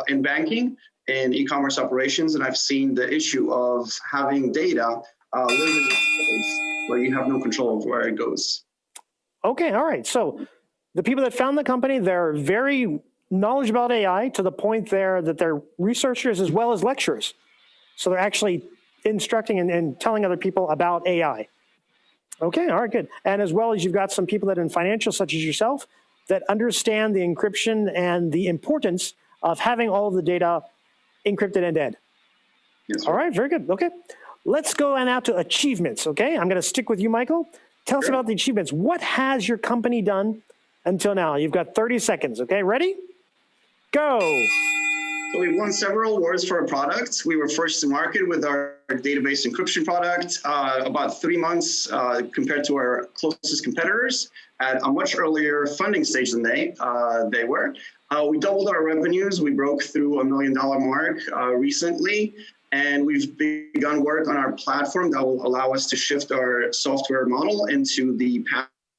in banking, in e-commerce operations, and I've seen the issue of having data live in a space where you have no control of where it goes. Okay, all right. So the people that found the company, they're very knowledgeable about AI to the point there that they're researchers as well as lecturers. So they're actually instructing and telling other people about AI. Okay, all right, good. And as well as you've got some people that are in financial, such as yourself, that understand the encryption and the importance of having all of the data encrypted end-to-end. Yes, all right, very good. Okay, let's go now to achievements, okay? I'm gonna stick with you, Michael. Tell us about the achievements. What has your company done until now? You've got 30 seconds, okay? Ready? Go. So we've won several awards for our products. We were first to market with our database encryption product about 3 months compared to our closest competitors at a much earlier funding stage than they were. We doubled our revenues. We broke through $1 million mark recently, and we've begun work on our platform that will allow us to shift our software model into the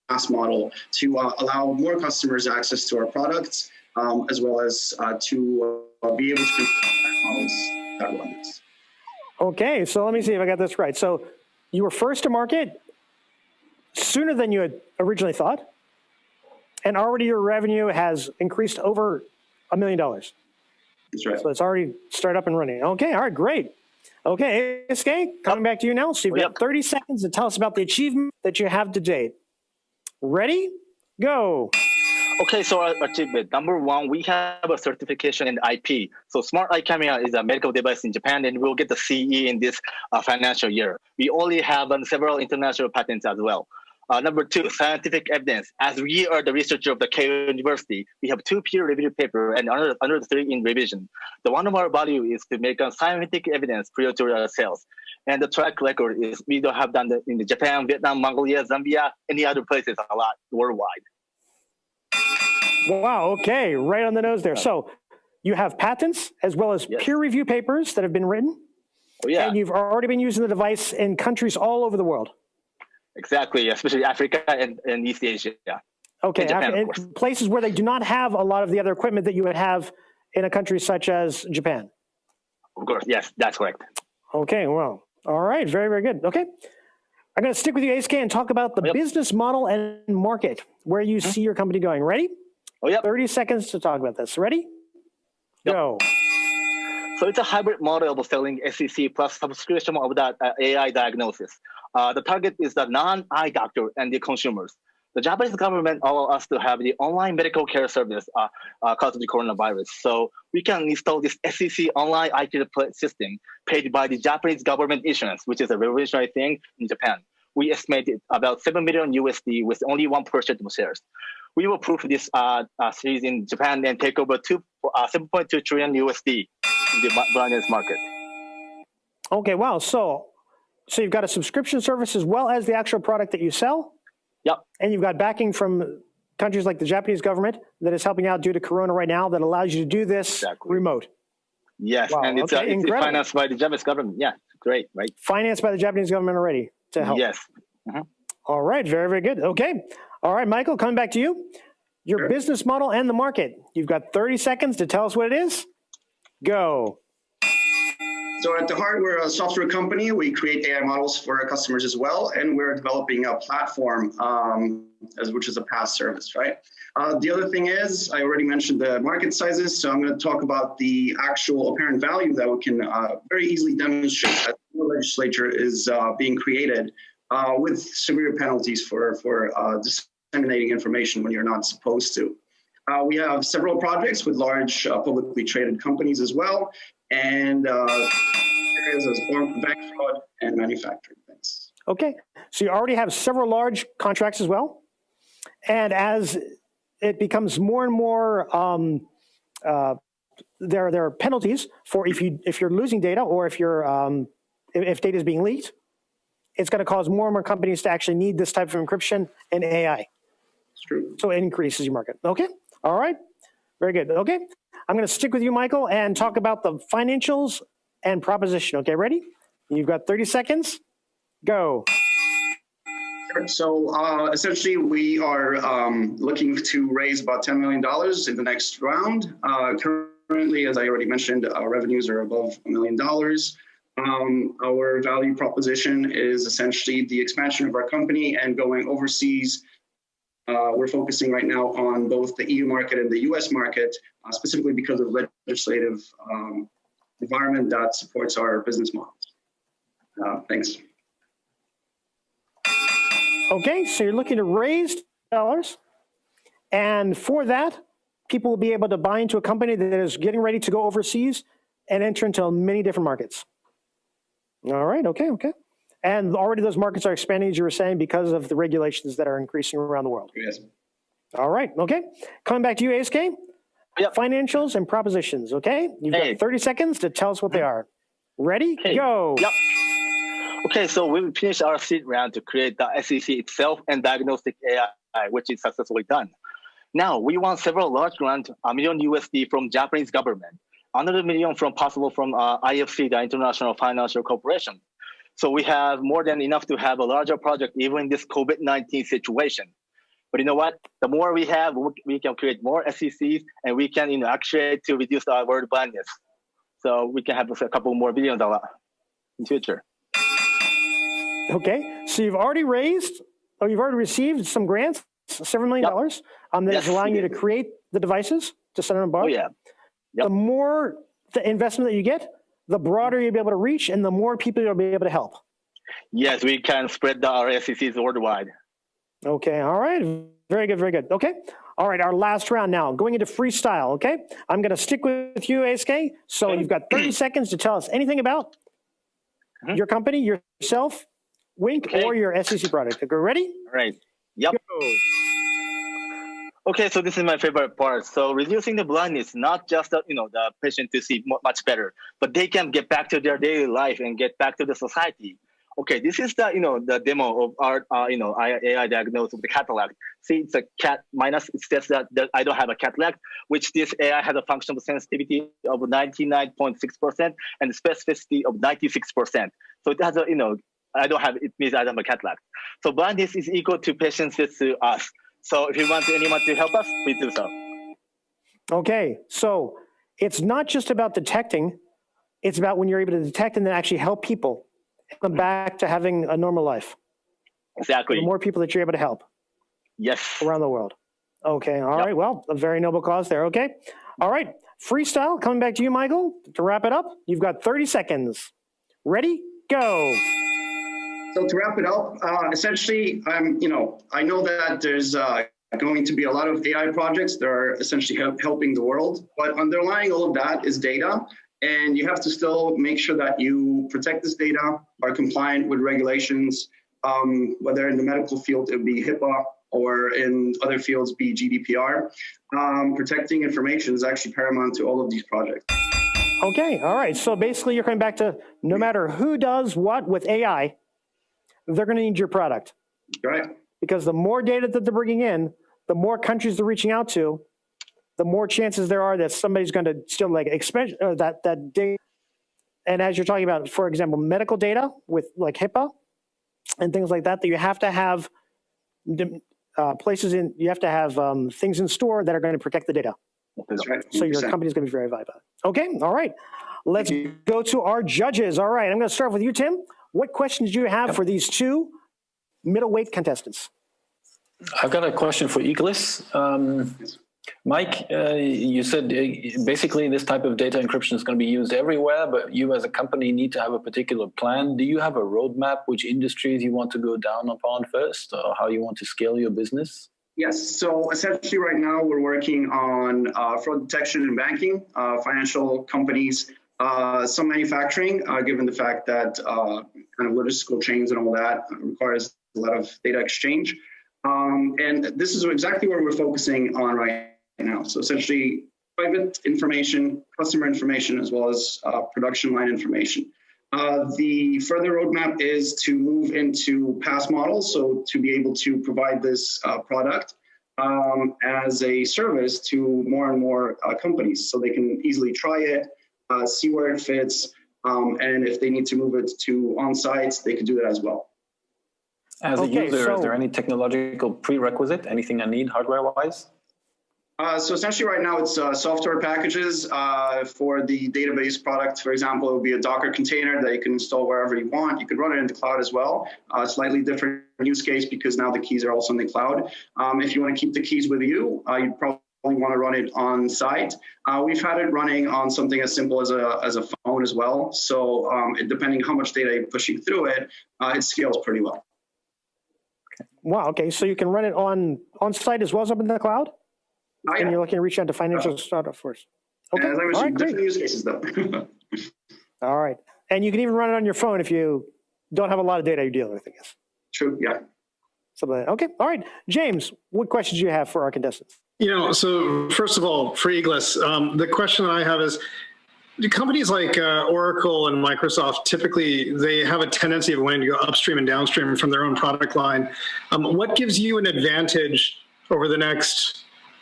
PaaS model to allow more customers access to our products, as well as to be able to control models that run this. Okay, so let me see if I got this right. So you were first to market sooner than you had originally thought, and already your revenue has increased over $1 million. That's right. So it's already started up and running. Okay, all right, great. Okay, ASK, coming back to you now. So you've got 30 seconds to tell us about the achievement that you have to date. Ready? Go. Okay, so our achievement. Number 1, we have a certification in IP. So Smart Eye Camera is a medical device in Japan, and we'll get the CE in this financial year. We only have several international patents as well. Number 2, scientific evidence. As we are the researcher of the KU University, we have 2 peer-reviewed papers and another 3 in revision. The one of our value is to make a scientific evidence prior to our sales. And the track record is we don't have done that in Japan, Vietnam, Mongolia, Zambia, any other places a lot worldwide. Wow, okay, right on the nose there. So you have patents as well as peer review papers that have been written. Oh, yeah. And you've already been using the device in countries all over the world. Exactly, especially Africa and East Asia. Yeah. Okay, Japan, and places where they do not have a lot of the other equipment that you would have in a country such as Japan. Of course, yes, that's correct. Okay, well, all right, very, very good. Okay, I'm going to stick with you, ASK, and talk about the business model and market, where you see your company going. Ready? Oh, yeah. 30 seconds to talk about this. Ready? Go. So it's a hybrid model of selling SEC plus subscription of that AI diagnosis. The target is the non-eye doctor and the consumers. The Japanese government allow us to have the online medical care service caused of the coronavirus. So we can install this SEC online IT system paid by the Japanese government insurance, which is a revolutionary thing in Japan. We estimated about 7 million USD with only 1% of shares. We will prove this series in Japan and take over 7.2 trillion USD in the blindness market. Okay, wow. So you've got a subscription service as well as the actual product that you sell. Yep. And you've got backing from countries like the Japanese government that is helping out due to Corona right now that allows you to do this remote. Yes, wow, and it's financed by the Japanese government. Yeah, great, right? Financed by the Japanese government already to help. Yes. All right, very, very good. Okay. All right, Michael, coming back to you. Your business model and the market. You've got 30 seconds to tell us what it is. Go. So at the heart, we're a software company. We create AI models for our customers as well, and we're developing a platform, which is a PaaS service, right? The other thing is, I already mentioned the market sizes, so I'm going to talk about the actual apparent value that we can very easily demonstrate that the legislature is being created with severe penalties for disseminating information when you're not supposed to. We have several projects with large publicly traded companies as well, and areas as bank fraud and manufacturing things. Okay, so you already have several large contracts as well, and as it becomes more and more, there are penalties for if you're losing data or if data is being leaked. It's going to cause more and more companies to actually need this type of encryption and AI. It's true. So it increases your market. Okay. All right. Very good. Okay. I'm going to stick with you, Michael, and talk about the financials and proposition. Okay, ready? You've got 30 seconds. Go. Sure. So essentially, we are looking to raise about $10 million in the next round. Currently, as I already mentioned, our revenues are above $1 million. Our value proposition is essentially the expansion of our company and going overseas. We're focusing right now on both the EU market and the US market, specifically because of legislative environment that supports our business models. Thanks. Okay, so you're looking to raise dollars, and for that, people will be able to buy into a company that is getting ready to go overseas and enter into many different markets. All right, okay. And already those markets are expanding, as you were saying, because of the regulations that are increasing around the world. Yes. All right, okay. Coming back to you, ASK. Yep. Financials and propositions, okay? You've got 30 seconds to tell us what they are. Ready? Go. Yep. Okay, so we finished our seed round to create the SEC itself and diagnostic AI, which is successfully done. Now, we won several large grants, $1 million USD from Japanese government, another $1 million from IFC, the International Financial Corporation. So we have more than enough to have a larger project, even in this COVID-19 situation. But you know what? The more we have, we can create more SECs, and we can actually to reduce our world blindness. So we can have a couple more $1 billion in future. Okay, so you've already received some grants, $7 million, that is allowing you to create the devices to send them abroad. Oh, yeah. The more the investment that you get, the broader you'll be able to reach and the more people you'll be able to help. Yes, we can spread our SECs worldwide. Okay, all right. Very good, very good. Okay, all right, our last round now, going into freestyle, okay? I'm going to stick with you, ASK. So you've got 30 seconds to tell us anything about your company, yourself, Wink or your SEC product. Okay, ready? All right. Yep. Go. Okay, so this is my favorite part. So reducing the blindness, not just the patient to see much better, but they can get back to their daily life and get back to the society. Okay, this is the demo of our AI diagnosis of the cataract. See, it's a cat minus. It says that I don't have a cataract, which this AI has a functional sensitivity of 99.6% and specificity of 96%. So it has I don't have, it means I don't have a cataract. So blindness is equal to patience to us. So if you want anyone to help us, please do so. Okay, so it's not just about detecting, it's about when you're able to detect and then actually help people come back to having a normal life. Exactly. The more people that you're able to help. Yes. Around the world. Okay, all right, well, a very noble cause there, okay. All right, freestyle, coming back to you, Michael, to wrap it up. You've got 30 seconds. Ready, go. So to wrap it up, essentially, I know that there's going to be a lot of AI projects that are essentially helping the world, but underlying all of that is data, and you have to still make sure that you protect this data, are compliant with regulations, whether in the medical field it would be HIPAA or in other fields be GDPR. Protecting information is actually paramount to all of these projects. Okay, all right, so basically you're coming back to no matter who does what with AI, they're going to need your product. Right. Because the more data that they're bringing in, the more countries they're reaching out to, the more chances there are that somebody's going to still expect that data. And as you're talking about, for example, medical data with like HIPAA and things like that, that you have to have you have to have things in store that are going to protect the data. That's right. 100%. So your company's going to be very viable. Okay, all right. Let's go to our judges. All right, I'm going to start with you, Tim. What questions do you have for these two middleweight contestants? I've got a question for EAGLYS. Mike, you said basically this type of data encryption is going to be used everywhere, but you as a company need to have a particular plan. Do you have a roadmap, which industries you want to go down upon first, or how you want to scale your business? Yes, so essentially right now we're working on fraud detection in banking, financial companies, some manufacturing, given the fact that kind of logistical chains and all that requires a lot of data exchange. And this is exactly where we're focusing on right now. So essentially private information, customer information, as well as production line information. The further roadmap is to move into PaaS models, so to be able to provide this product as a service to more and more companies, so they can easily try it, see where it fits, and if they need to move it to on-site, they can do that as well. As a user, is there any technological prerequisite, anything I need hardware-wise? So essentially right now it's software packages for the database product. For example, it would be a Docker container that you can install wherever you want. You could run it in the cloud as well. Slightly different use case because now the keys are also in the cloud. If you want to keep the keys with you, you'd probably want to run it on site. We've had it running on something as simple as a phone as well. So depending how much data you're pushing through it, it scales pretty well. Wow, okay, so you can run it on site as well as up in the cloud? Yeah. And you're looking to reach out to financial startups first. Okay, as I was all right, different great. use cases though. All right, and you can even run it on your phone if you don't have a lot of data you're dealing with, I guess. True, yeah. Something like that. Okay, all right. James, what questions do you have for our contestants? So first of all, for EAGLYS, the question I have is, do companies like Oracle and Microsoft, typically they have a tendency of wanting to go upstream and downstream from their own product line. What gives you an advantage over the next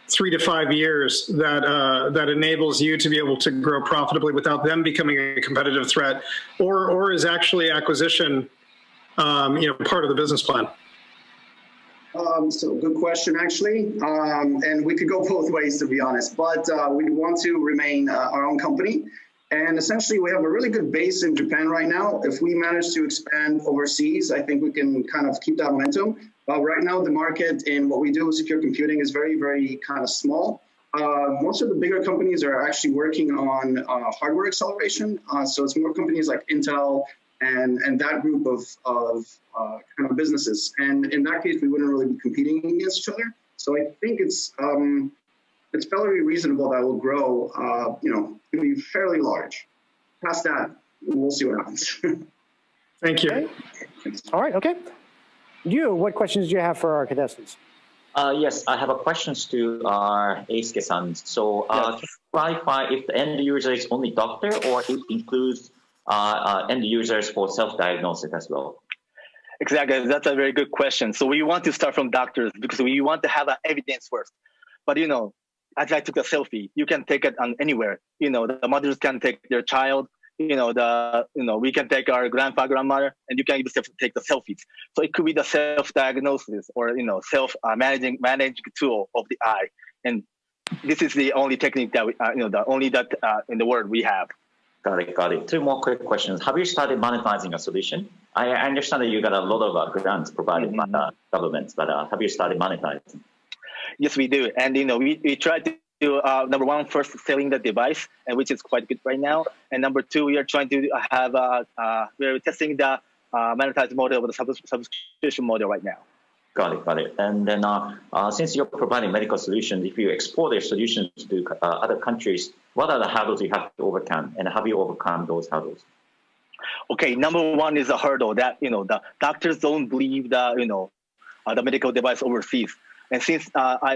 3 to 5 years that enables you to be able to grow profitably without them becoming a competitive threat, or is actually acquisition, part of the business plan? So good question, actually. And we could go both ways, to be honest, but we want to remain our own company. And essentially, we have a really good base in Japan right now. If we manage to expand overseas, I think we can kind of keep that momentum. Right now, the market in what we do, secure computing, is very, very kind of small. Most of the bigger companies are actually working on hardware acceleration. So it's more companies like Intel and that group of kind of businesses. And in that case, we wouldn't really be competing against each other. So I think it's fairly reasonable that will grow, to be fairly large. Past that, we'll see what happens. Thank you. Okay. All right, okay. What questions do you have for our contestants? Yes, I have a questions to Eisuke-san. So can you clarify if the end user is only doctor or it includes end users for self-diagnosis as well? Exactly, that's a very good question. So we want to start from doctors because we want to have an evidence first. But as I took a selfie, you can take it on anywhere. The mothers can take their child. We can take our grandpa, grandmother, and you can even take the selfies. So it could be the self-diagnosis or self-managing tool of the eye. And this is the only technique that in the world we have. Got it. Two more quick questions. Have you started monetizing a solution? I understand that you got a lot of grants provided by the governments, but have you started monetizing? Yes, we do. And we try to do number one, first selling the device, and which is quite good right now. And number two, we are trying to have we're testing the monetized model of the subscription model right now. Got it. And then since you're providing medical solutions, if you export your solutions to other countries, what are the hurdles you have to overcome, and have you overcome those hurdles? Okay, number one is a hurdle that the doctors don't believe the medical device overseas. And since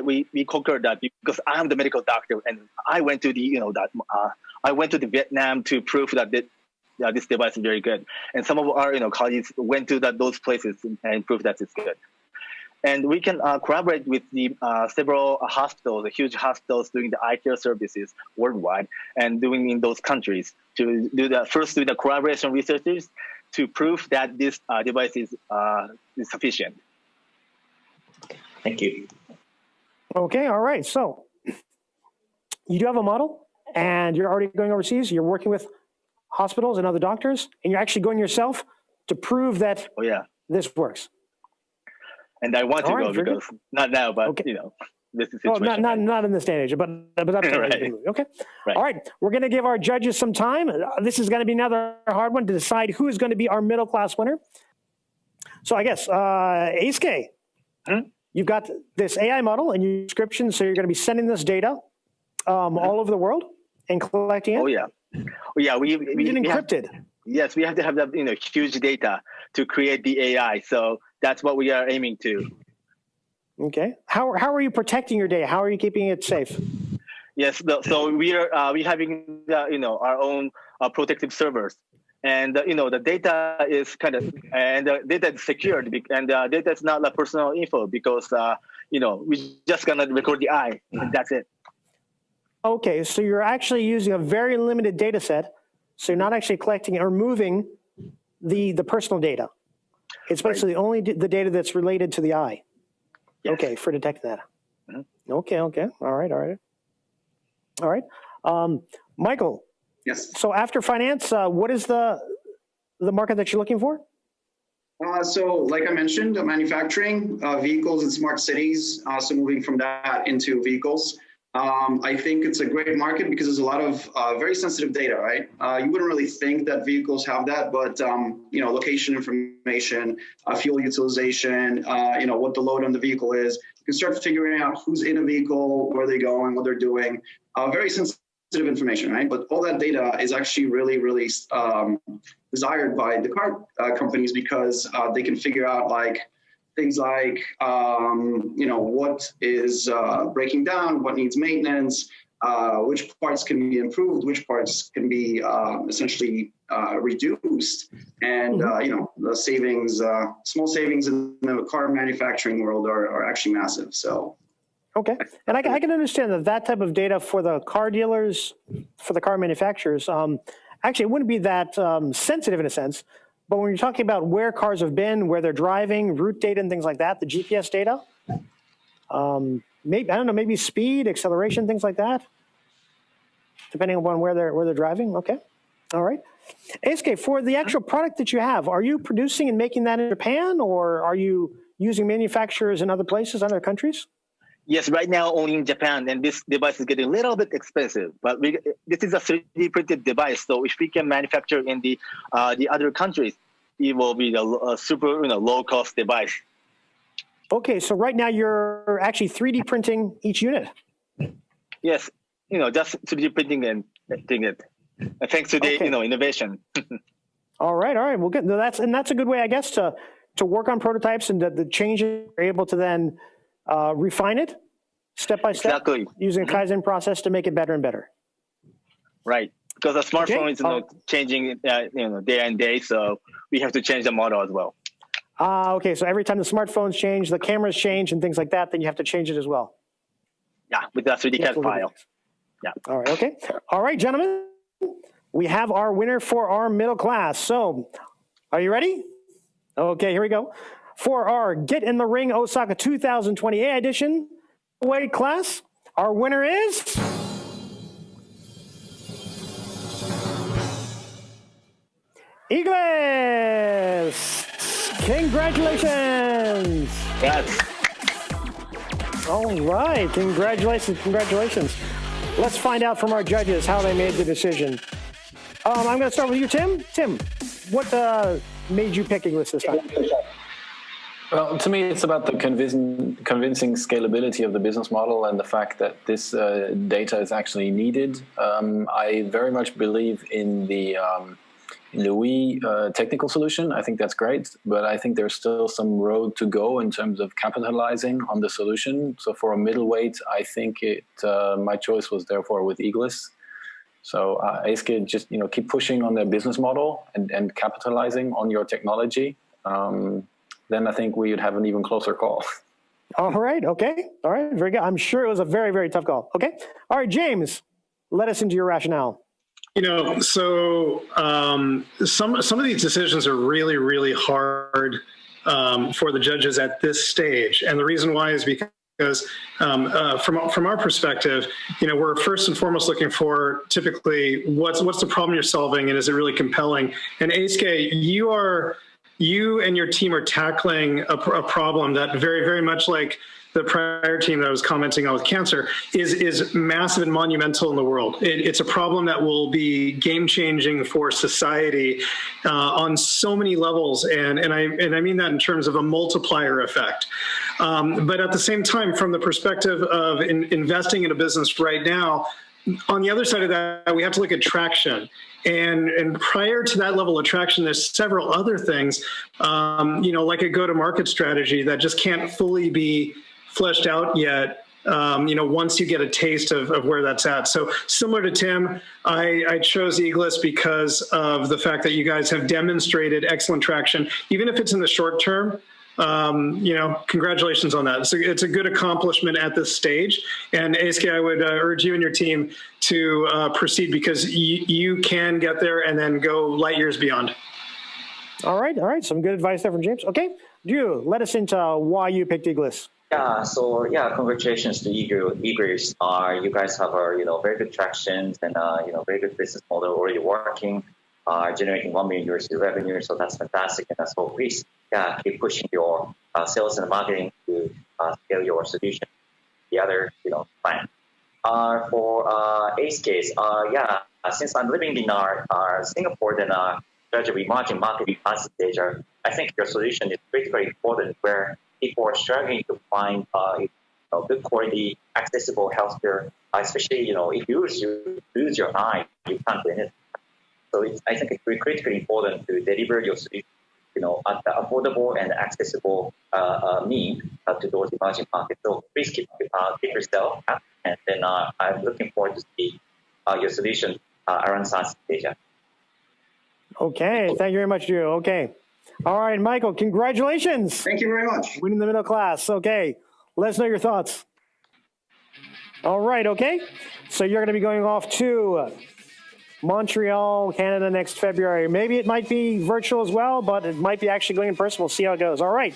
we conquered that because I am the medical doctor, and I went to the Vietnam to prove that this device is very good. And some of our colleagues went to those places and proved that it's good. And we can collaborate with the several hospitals, the huge hospitals doing the eye care services worldwide and doing in those countries to do the collaboration researches to prove that this device is sufficient. Thank you. Okay, all right. So you do have a model, and you're already going overseas. You're working with hospitals and other doctors, and you're actually going yourself to prove that this works. And I want to go because not now, but this is situation. Not in this day and age, but that's right. Okay. Right. All right. We're going to give our judges some time. This is going to be another hard one to decide who is going to be our middle class winner. So I guess Eisuke, you've got this AI model and your subscription, so you're going to be sending this data all over the world and collecting it. Oh yeah. We encrypted. Yes, we have to have that huge data to create the AI. So that's what we are aiming to. Okay. How are you protecting your data? How are you keeping it safe? Yes. So we having our own protective servers, and the data is the data is secured, and the data is not like personal info because we just gonna record the eye, and that's it. Okay. So you're actually using a very limited data set. So you're not actually collecting or moving the personal data. It's basically only the data that's related to the eye. Yes. Okay, for detecting that. Okay. All right. Michael. Yes. So after finance, what is the market that you're looking for? So like I mentioned, manufacturing, vehicles and smart cities. So moving from that into vehicles. I think it's a great market because there's a lot of very sensitive data, right? You wouldn't really think that vehicles have that, but location information, fuel utilization, what the load on the vehicle is. You can start figuring out who's in a vehicle, where they're going, what they're doing. Very sensitive information, right? But all that data is actually really, really desired by the car companies because they can figure out things like, what is breaking down, what needs maintenance, which parts can be improved, which parts can be essentially reduced. And, the savings, small savings in the car manufacturing world are actually massive. So. Okay. And I can understand that type of data for the car dealers, for the car manufacturers, actually it wouldn't be that sensitive in a sense. But when you're talking about where cars have been, where they're driving, route data and things like that, the GPS data, maybe speed, acceleration, things like that, depending upon where they're driving. Okay, all right. Eisuke, for the actual product that you have, are you producing and making that in Japan, or are you using manufacturers in other places, other countries? Yes, right now only in Japan, and this device is getting a little bit expensive. But this is a 3D printed device, so if we can manufacture in the other countries, it will be the super low cost device. Okay, so right now you're actually 3D printing each unit. Yes, just 3D printing and doing it. Thanks to the innovation. All right. Well, good. No, that's a good way, I guess, to work on prototypes and the changes are able to then refine it step by step, exactly. Using a Kaizen process to make it better and better. Right, because the smartphone is changing, day and day, so we have to change the model as well. Okay. So every time the smartphones change, the cameras change, and things like that, then you have to change it as well. Yeah, with the 3D CAD file. Yeah. All right. Okay. All right, gentlemen. We have our winner for our middle class. So, are you ready? Okay, here we go. For our Get in the Ring Osaka 2020 A edition weight class, our winner is EAGLYS. Congratulations. Yes. All right. Congratulations. Let's find out from our judges how they made the decision. I'm going to start with you, Tim. Tim, what made you pick EAGLYS this time? Well, to me, it's about the convincing scalability of the business model and the fact that this data is actually needed. I very much believe in the OUI technical solution. I think that's great, but I think there's still some road to go in terms of capitalizing on the solution. So for a middleweight, I think my choice was therefore with EAGLYS. So ASK, just keep pushing on their business model and capitalizing on your technology. Then I think we would have an even closer call. All right. Okay. All right. Very good. I'm sure it was a very, very tough call. Okay. All right, James, let us into your rationale. So some of these decisions are really, really hard for the judges at this stage. And the reason why is because from our perspective, we're first and foremost looking for typically what's the problem you're solving and is it really compelling? And ASK, you and your team are tackling a problem that very, very much like the prior team that I was commenting on with cancer is massive and monumental in the world. It's a problem that will be game-changing for society on so many levels, and I mean that in terms of a multiplier effect. But at the same time, from the perspective of investing in a business right now, on the other side of that, we have to look at traction. And prior to that level of traction, there's several other things, like a go-to-market strategy that just can't fully be fleshed out yet, once you get a taste of where that's at. So similar to Tim, I chose EAGLYS because of the fact that you guys have demonstrated excellent traction, even if it's in the short term. Congratulations on that. So it's a good accomplishment at this stage. And ASK, I would urge you and your team to proceed because you can get there and then go light years beyond. All right. Some good advice there from James. Okay. Drew, let us into why you picked EAGLYS. Congratulations to EAGLYS. You guys have a very good traction and very good business model already working, generating $1 million revenue. So that's fantastic, and so please, keep pushing your sales and marketing to scale your solution. The other, plan. For ASK's, since I'm living in Singapore, then gradually emerging market in Southeast Asia, I think your solution is critically important where people are struggling to find good quality, accessible healthcare, especially if you lose your eye, you can't do anything. So I think it's critically important to deliver your solution, at the affordable and accessible means to those emerging markets. So please keep yourself up, and then I'm looking forward to see your solution around Southeast Asia. Okay, thank you very much, Drew. Okay. All right, Michael, congratulations. Thank you very much. Winning the middle class. Okay, let us know your thoughts. All right, okay. So you're going to be going off to Montreal, Canada next February. Maybe it might be virtual as well, but it might be actually going in person. We'll see how it goes. All right.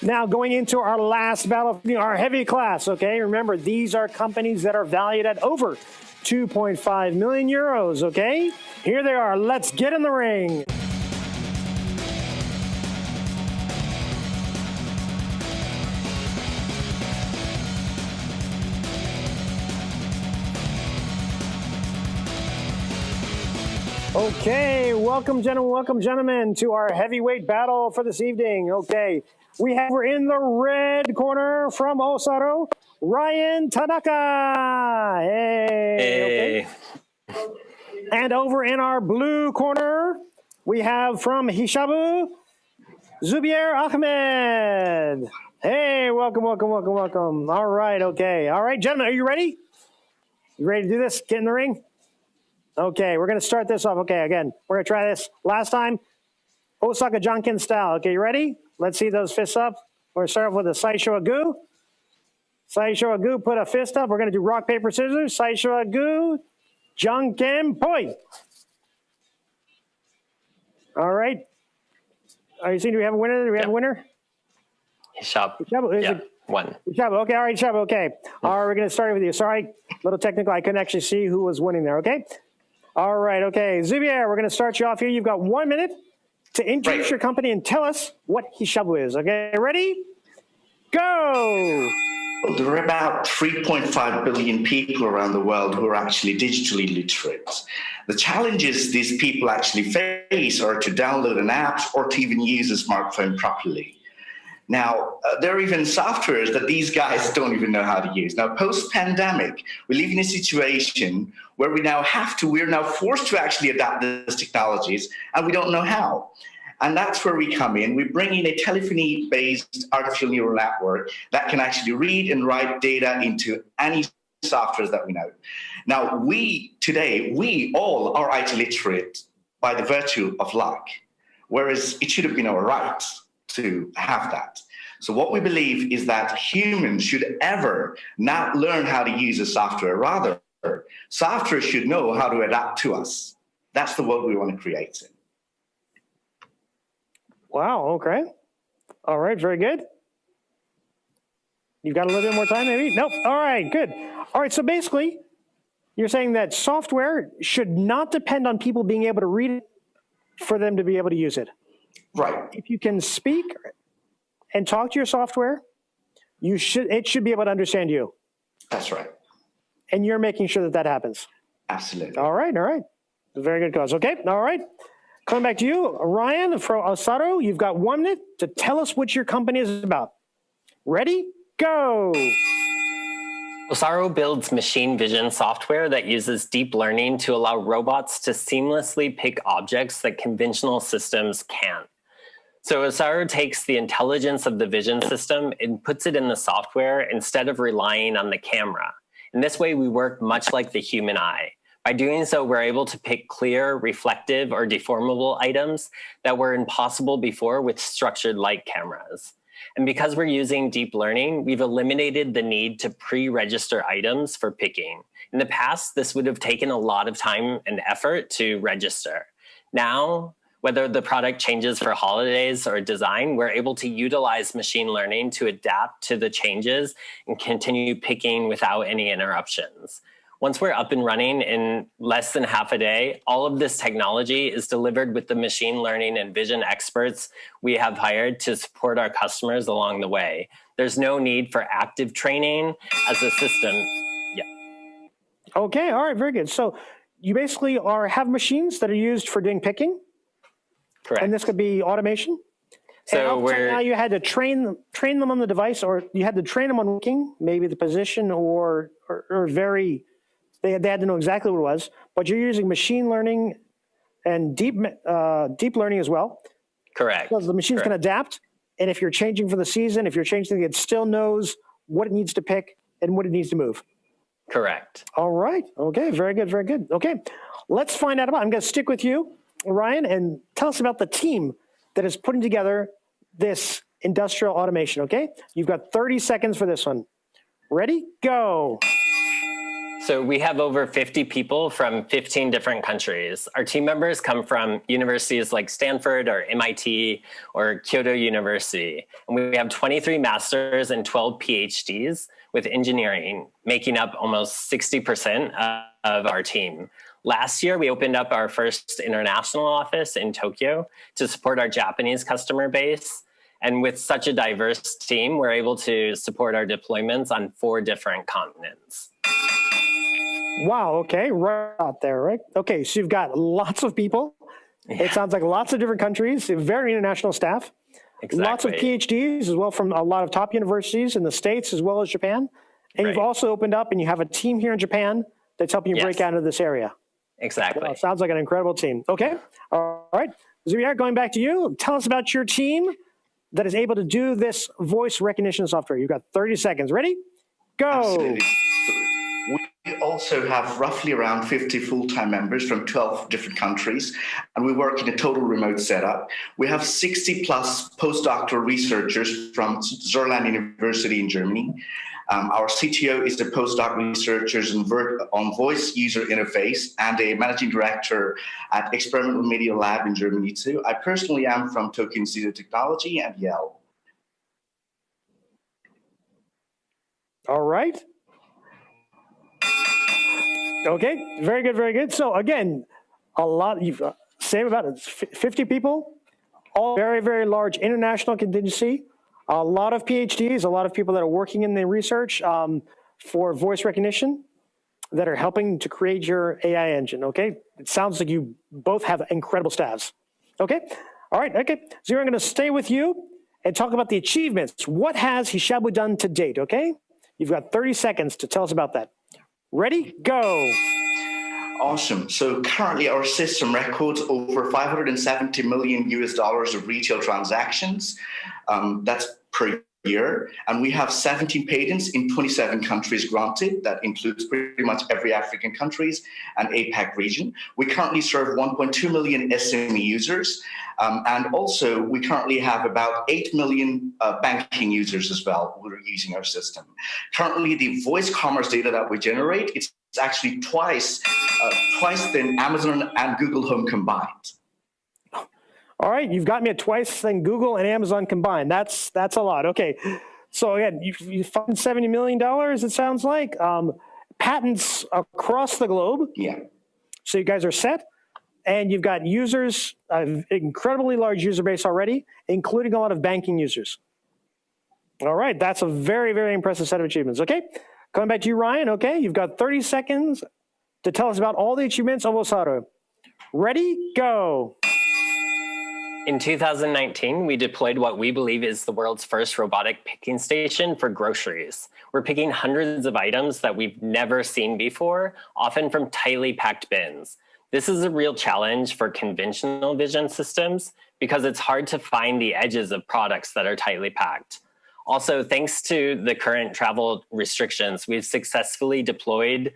Now going into our last battle, our heavy class, okay? Remember, these are companies that are valued at over 2.5 million euros, okay? Here they are. Let's get in the ring. Okay, welcome gentlemen to our heavyweight battle for this evening. Okay, we're in the red corner from OSARO, Ryan Tanaka. Hey. Okay. And over in our blue corner, we have from Hishabu, Zubair Ahmed. Hey, welcome, welcome, welcome, welcome. All right, okay. All right, gentlemen, are you ready? You ready to do this? Get in the ring? Okay, we're going to start this off. Okay, again, we're going to try this. Last time, Osaka Janken style. Okay, you ready? Let's see those fists up. We're going to start off with a Saisho Agu. Saisho Agu, put a fist up. We're going to do rock, paper, scissors. Saisho Agu, Janken Poi. All right. Are you seeing, do we have a winner? Do we have a winner? Hishab. Yeah, one. Hishab, okay, all right, Hishab, okay. All right, we're going to start with you. Sorry, a little technical. I couldn't actually see who was winning there, okay? All right, okay. Zubair, we're going to start you off here. You've got 1 minute to introduce your company and tell us what Hishabu is, okay? Ready? Go! Well, there are about 3.5 billion people around the world who are actually digitally literate. The challenges these people actually face are to download an app or to even use a smartphone properly. Now, there are even softwares that these guys don't even know how to use. Now, post-pandemic, we live in a situation where we're now forced to actually adapt these technologies, and we don't know how. And that's where we come in. We bring in a telephony-based artificial neural network that can actually read and write data into any softwares that we know. Now, we all are IT literate by the virtue of luck, whereas it should have been our right to have that. So what we believe is that humans should ever not learn how to use a software. Rather, software should know how to adapt to us. That's the world we want to create. Wow, okay. All right, very good. You've got a little bit more time, maybe? Nope. All right, good. All right, so basically, you're saying that software should not depend on people being able to read it for them to be able to use it. Right. If you can speak and talk to your software, it should be able to understand you. That's right. And you're making sure that that happens. Absolutely. All right, all right. Very good cause. Okay, all right. Coming back to you, Ryan from OSARO, you've got 1 minute to tell us what your company is about. Ready? Go. OSARO builds machine vision software that uses deep learning to allow robots to seamlessly pick objects that conventional systems can't. So OSARO takes the intelligence of the vision system and puts it in the software instead of relying on the camera. In this way, we work much like the human eye. By doing so, we're able to pick clear, reflective, or deformable items that were impossible before with structured light cameras. And because we're using deep learning, we've eliminated the need to pre-register items for picking. In the past, this would have taken a lot of time and effort to register. Now, whether the product changes for holidays or design, we're able to utilize machine learning to adapt to the changes and continue picking without any interruptions. Once we're up and running in less than half a day, all of this technology is delivered with the machine learning and vision experts we have hired to support our customers along the way. There's no need for active training as a system. Yeah. Okay, all right, very good. So you basically have machines that are used for doing picking? Correct. And this could be automation? So now you had to train them on the device, or you had to train them on picking, maybe the position or very... They had to know exactly what it was, but you're using machine learning and deep learning as well. Correct. Because the machine's going to adapt, and if you're changing for the season, if you're changing, it still knows what it needs to pick and what it needs to move. Correct. All right. Okay. Very good. Very good. Okay. Let's find out about. I'm going to stick with you, Ryan, and tell us about the team that is putting together this industrial automation. Okay. You've got 30 seconds for this one. Ready? Go. So we have over 50 people from 15 different countries. Our team members come from universities like Stanford or MIT or Kyoto University. And we have 23 masters and 12 PhDs with engineering, making up almost 60% of our team. Last year, we opened up our first international office in Tokyo to support our Japanese customer base. And with such a diverse team, we're able to support our deployments on 4 different continents. Wow, okay, right out there, right? Okay, so you've got lots of people. Yeah. It sounds like lots of different countries, very international staff. Exactly. Lots of PhDs as well from a lot of top universities in the States as well as Japan. And you've also opened up and you have a team here in Japan that's helping you break out into this area. Exactly. Well, sounds like an incredible team. Okay, all right. Zamir, going back to you, tell us about your team that is able to do this voice recognition software. You've got 30 seconds. Ready? Go. Absolutely. We also have roughly around 50 full-time members from 12 different countries, and we work in a total remote setup. We have 60 plus postdoctoral researchers from Zerland University in Germany. Our CTO is the postdoc researchers on voice user interface and a managing director at Experimental Media Lab in Germany too. I personally am from Tokyo Institute of Technology and Yale. All right. Okay, very good, very good. So again, you've same about it, 50 people, all very, very large international contingency, a lot of PhDs, a lot of people that are working in the research for voice recognition that are helping to create your AI engine, okay? It sounds like you both have incredible staffs, okay? All right, okay. So I'm gonna stay with you and talk about the achievements. What has Hishabu done to date, okay? You've got 30 seconds to tell us about that. Ready? Go. Awesome. So currently our system records over $570 million of retail transactions. That's per year. And we have 17 patents in 27 countries granted. That includes pretty much every African countries and APAC region. We currently serve 1.2 million SME users. And also we currently have about 8 million banking users as well who are using our system. Currently the voice commerce data that we generate, it's actually twice than Amazon and Google Home combined. All right, you've got me at twice than Google and Amazon combined. That's a lot. Okay, so again, you found $70 million, it sounds like. Patents across the globe. Yeah. So you guys are set, and you've got users, an incredibly large user base already, including a lot of banking users. All right, that's a very, very impressive set of achievements. Okay, coming back to you, Ryan. Okay, you've got 30 seconds to tell us about all the achievements of OSARO. Ready, go. In 2019, we deployed what we believe is the world's first robotic picking station for groceries. We're picking hundreds of items that we've never seen before, often from tightly packed bins. This is a real challenge for conventional vision systems because it's hard to find the edges of products that are tightly packed. Also, thanks to the current travel restrictions, we've successfully deployed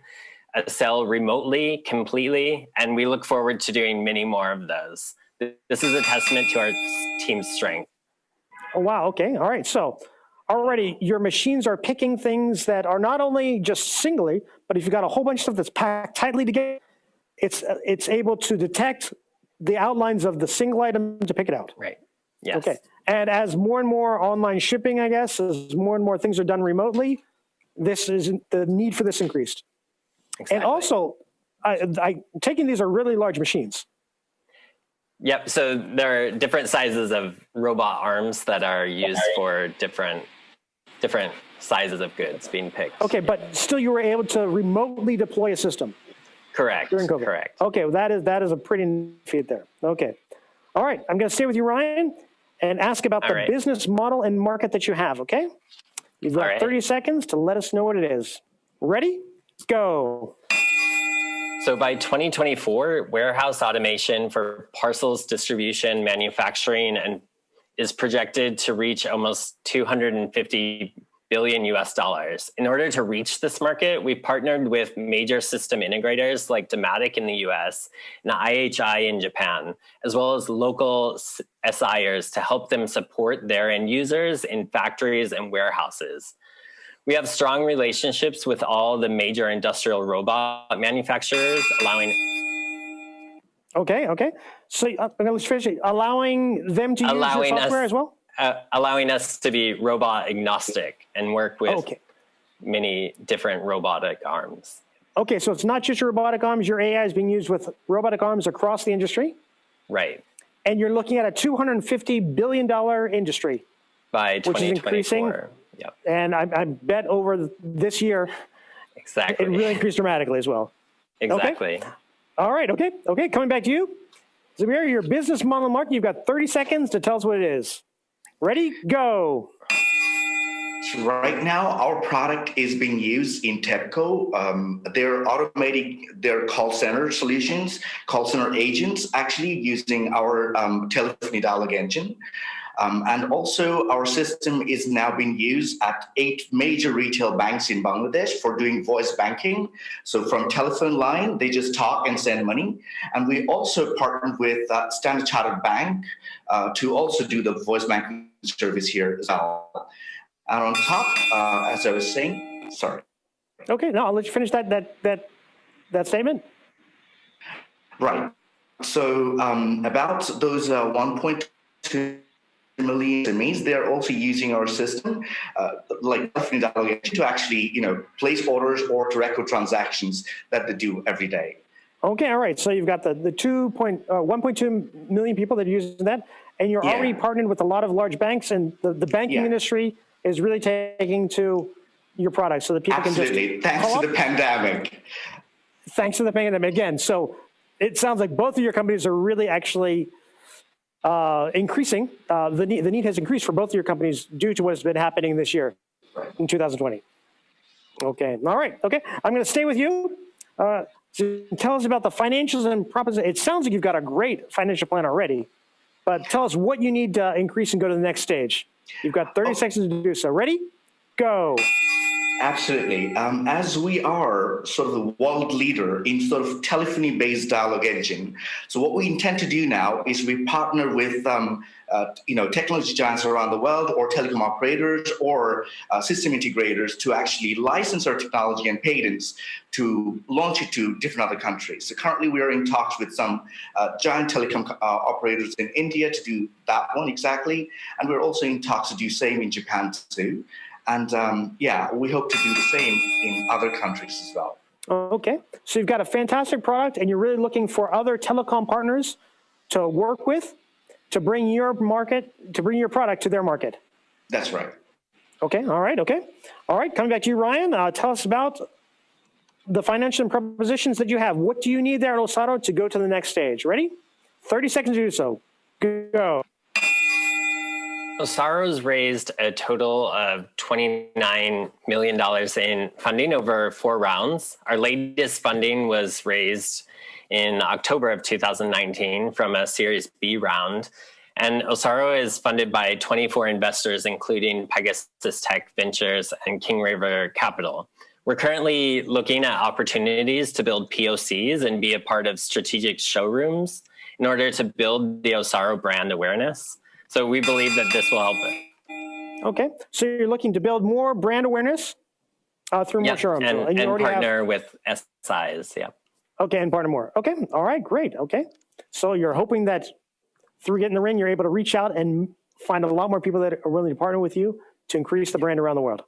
a cell remotely, completely, and we look forward to doing many more of those. This is a testament to our team's strength. Oh, wow, okay, all right. So already your machines are picking things that are not only just singly, but if you've got a whole bunch of stuff that's packed tightly together, it's able to detect the outlines of the single item to pick it out. Right, yes. Okay, and as more and more online shipping, I guess, as more and more things are done remotely, the need for this increased. Exactly. And also, taking these are really large machines. Yep, so there are different sizes of robot arms that are used for different sizes of goods being picked. Okay, but still you were able to remotely deploy a system. Correct, during COVID. Correct. Okay, well, that is a pretty feat there. Okay. All right, I'm gonna stay with you, Ryan, and ask about the business model and market that you have, okay? You've got 30 seconds to let us know what it is. Ready? Go. So by 2024, warehouse automation for parcels, distribution, manufacturing, and is projected to reach almost $250 billion US. In order to reach this market, we partnered with major system integrators like Dematic in the US and IHI in Japan, as well as local SIers to help them support their end users in factories and warehouses. We have strong relationships with all the major industrial robot manufacturers, allowing... Okay. So let's finish it. Allowing them to use your software as well? Allowing us to be robot agnostic and work with many different robotic arms. Okay, so it's not just your robotic arms, your AI is being used with robotic arms across the industry? Right. And you're looking at a $250 billion industry. By 2024. Which is increasing. Yep. And I bet over this year, exactly, it really increased dramatically as well. Exactly. Okay. All right, okay, coming back to you. Zamir, your business model market, you've got 30 seconds to tell us what it is. Ready, go. So right now, our product is being used in TEPCO. They're automating their call center solutions, call center agents, actually using our telephony dialogue engine. And also, our system is now being used at 8 major retail banks in Bangladesh for doing voice banking. So from telephone line, they just talk and send money. And we also partnered with Standard Chartered Bank to also do the voice banking service here as well. And on top, as I was saying, sorry. Okay, no, I'll let you finish that statement. Right. So about those 1.2 million SMEs, they're also using our system, like to actually, place orders or to record transactions that they do every day. Okay, all right. So you've got the 1.2 million people that are using that, and you're already partnered with a lot of large banks, and the banking industry is really taking to your product so that people can just thanks to the pandemic. Thanks to the pandemic again. So it sounds like both of your companies are really actually increasing. The need has increased for both of your companies due to what's been happening this year in 2020. Okay, all right. Okay, I'm going to stay with you. So tell us about the financials and proposition. It sounds like you've got a great financial plan already, but tell us what you need to increase and go to the next stage. You've got 30 seconds to do so. Ready? Go. Absolutely. As we are sort of the world leader in sort of telephony-based dialogue engine, so what we intend to do now is we partner with technology giants around the world, or telecom operators, or system integrators to actually license our technology and patents to launch it to different other countries. So currently we are in talks with some giant telecom operators in India to do that one exactly, and we're also in talks to do same in Japan too. And we hope to do the same in other countries as well. Okay, so you've got a fantastic product, and you're really looking for other telecom partners to work with to bring your product to their market. That's right. Okay, all right, okay. All right, coming back to you, Ryan, tell us about the financial propositions that you have. What do you need there at OSARO to go to the next stage? Ready? 30 seconds to do so. Go. OSARO's raised a total of $29 million in funding over 4 rounds. Our latest funding was raised in October of 2019 from a Series B round. And OSARO is funded by 24 investors, including Pegasus Tech Ventures and King River Capital. We're currently looking at opportunities to build POCs and be a part of strategic showrooms in order to build the OSARO brand awareness. So we believe that this will help it. Okay, so you're looking to build more brand awareness through more showrooms. And partner with SIs, Okay, and partner more. Okay, all right, great, okay. So you're hoping that through Get in the Ring, you're able to reach out and find a lot more people that are willing to partner with you to increase the brand around the world.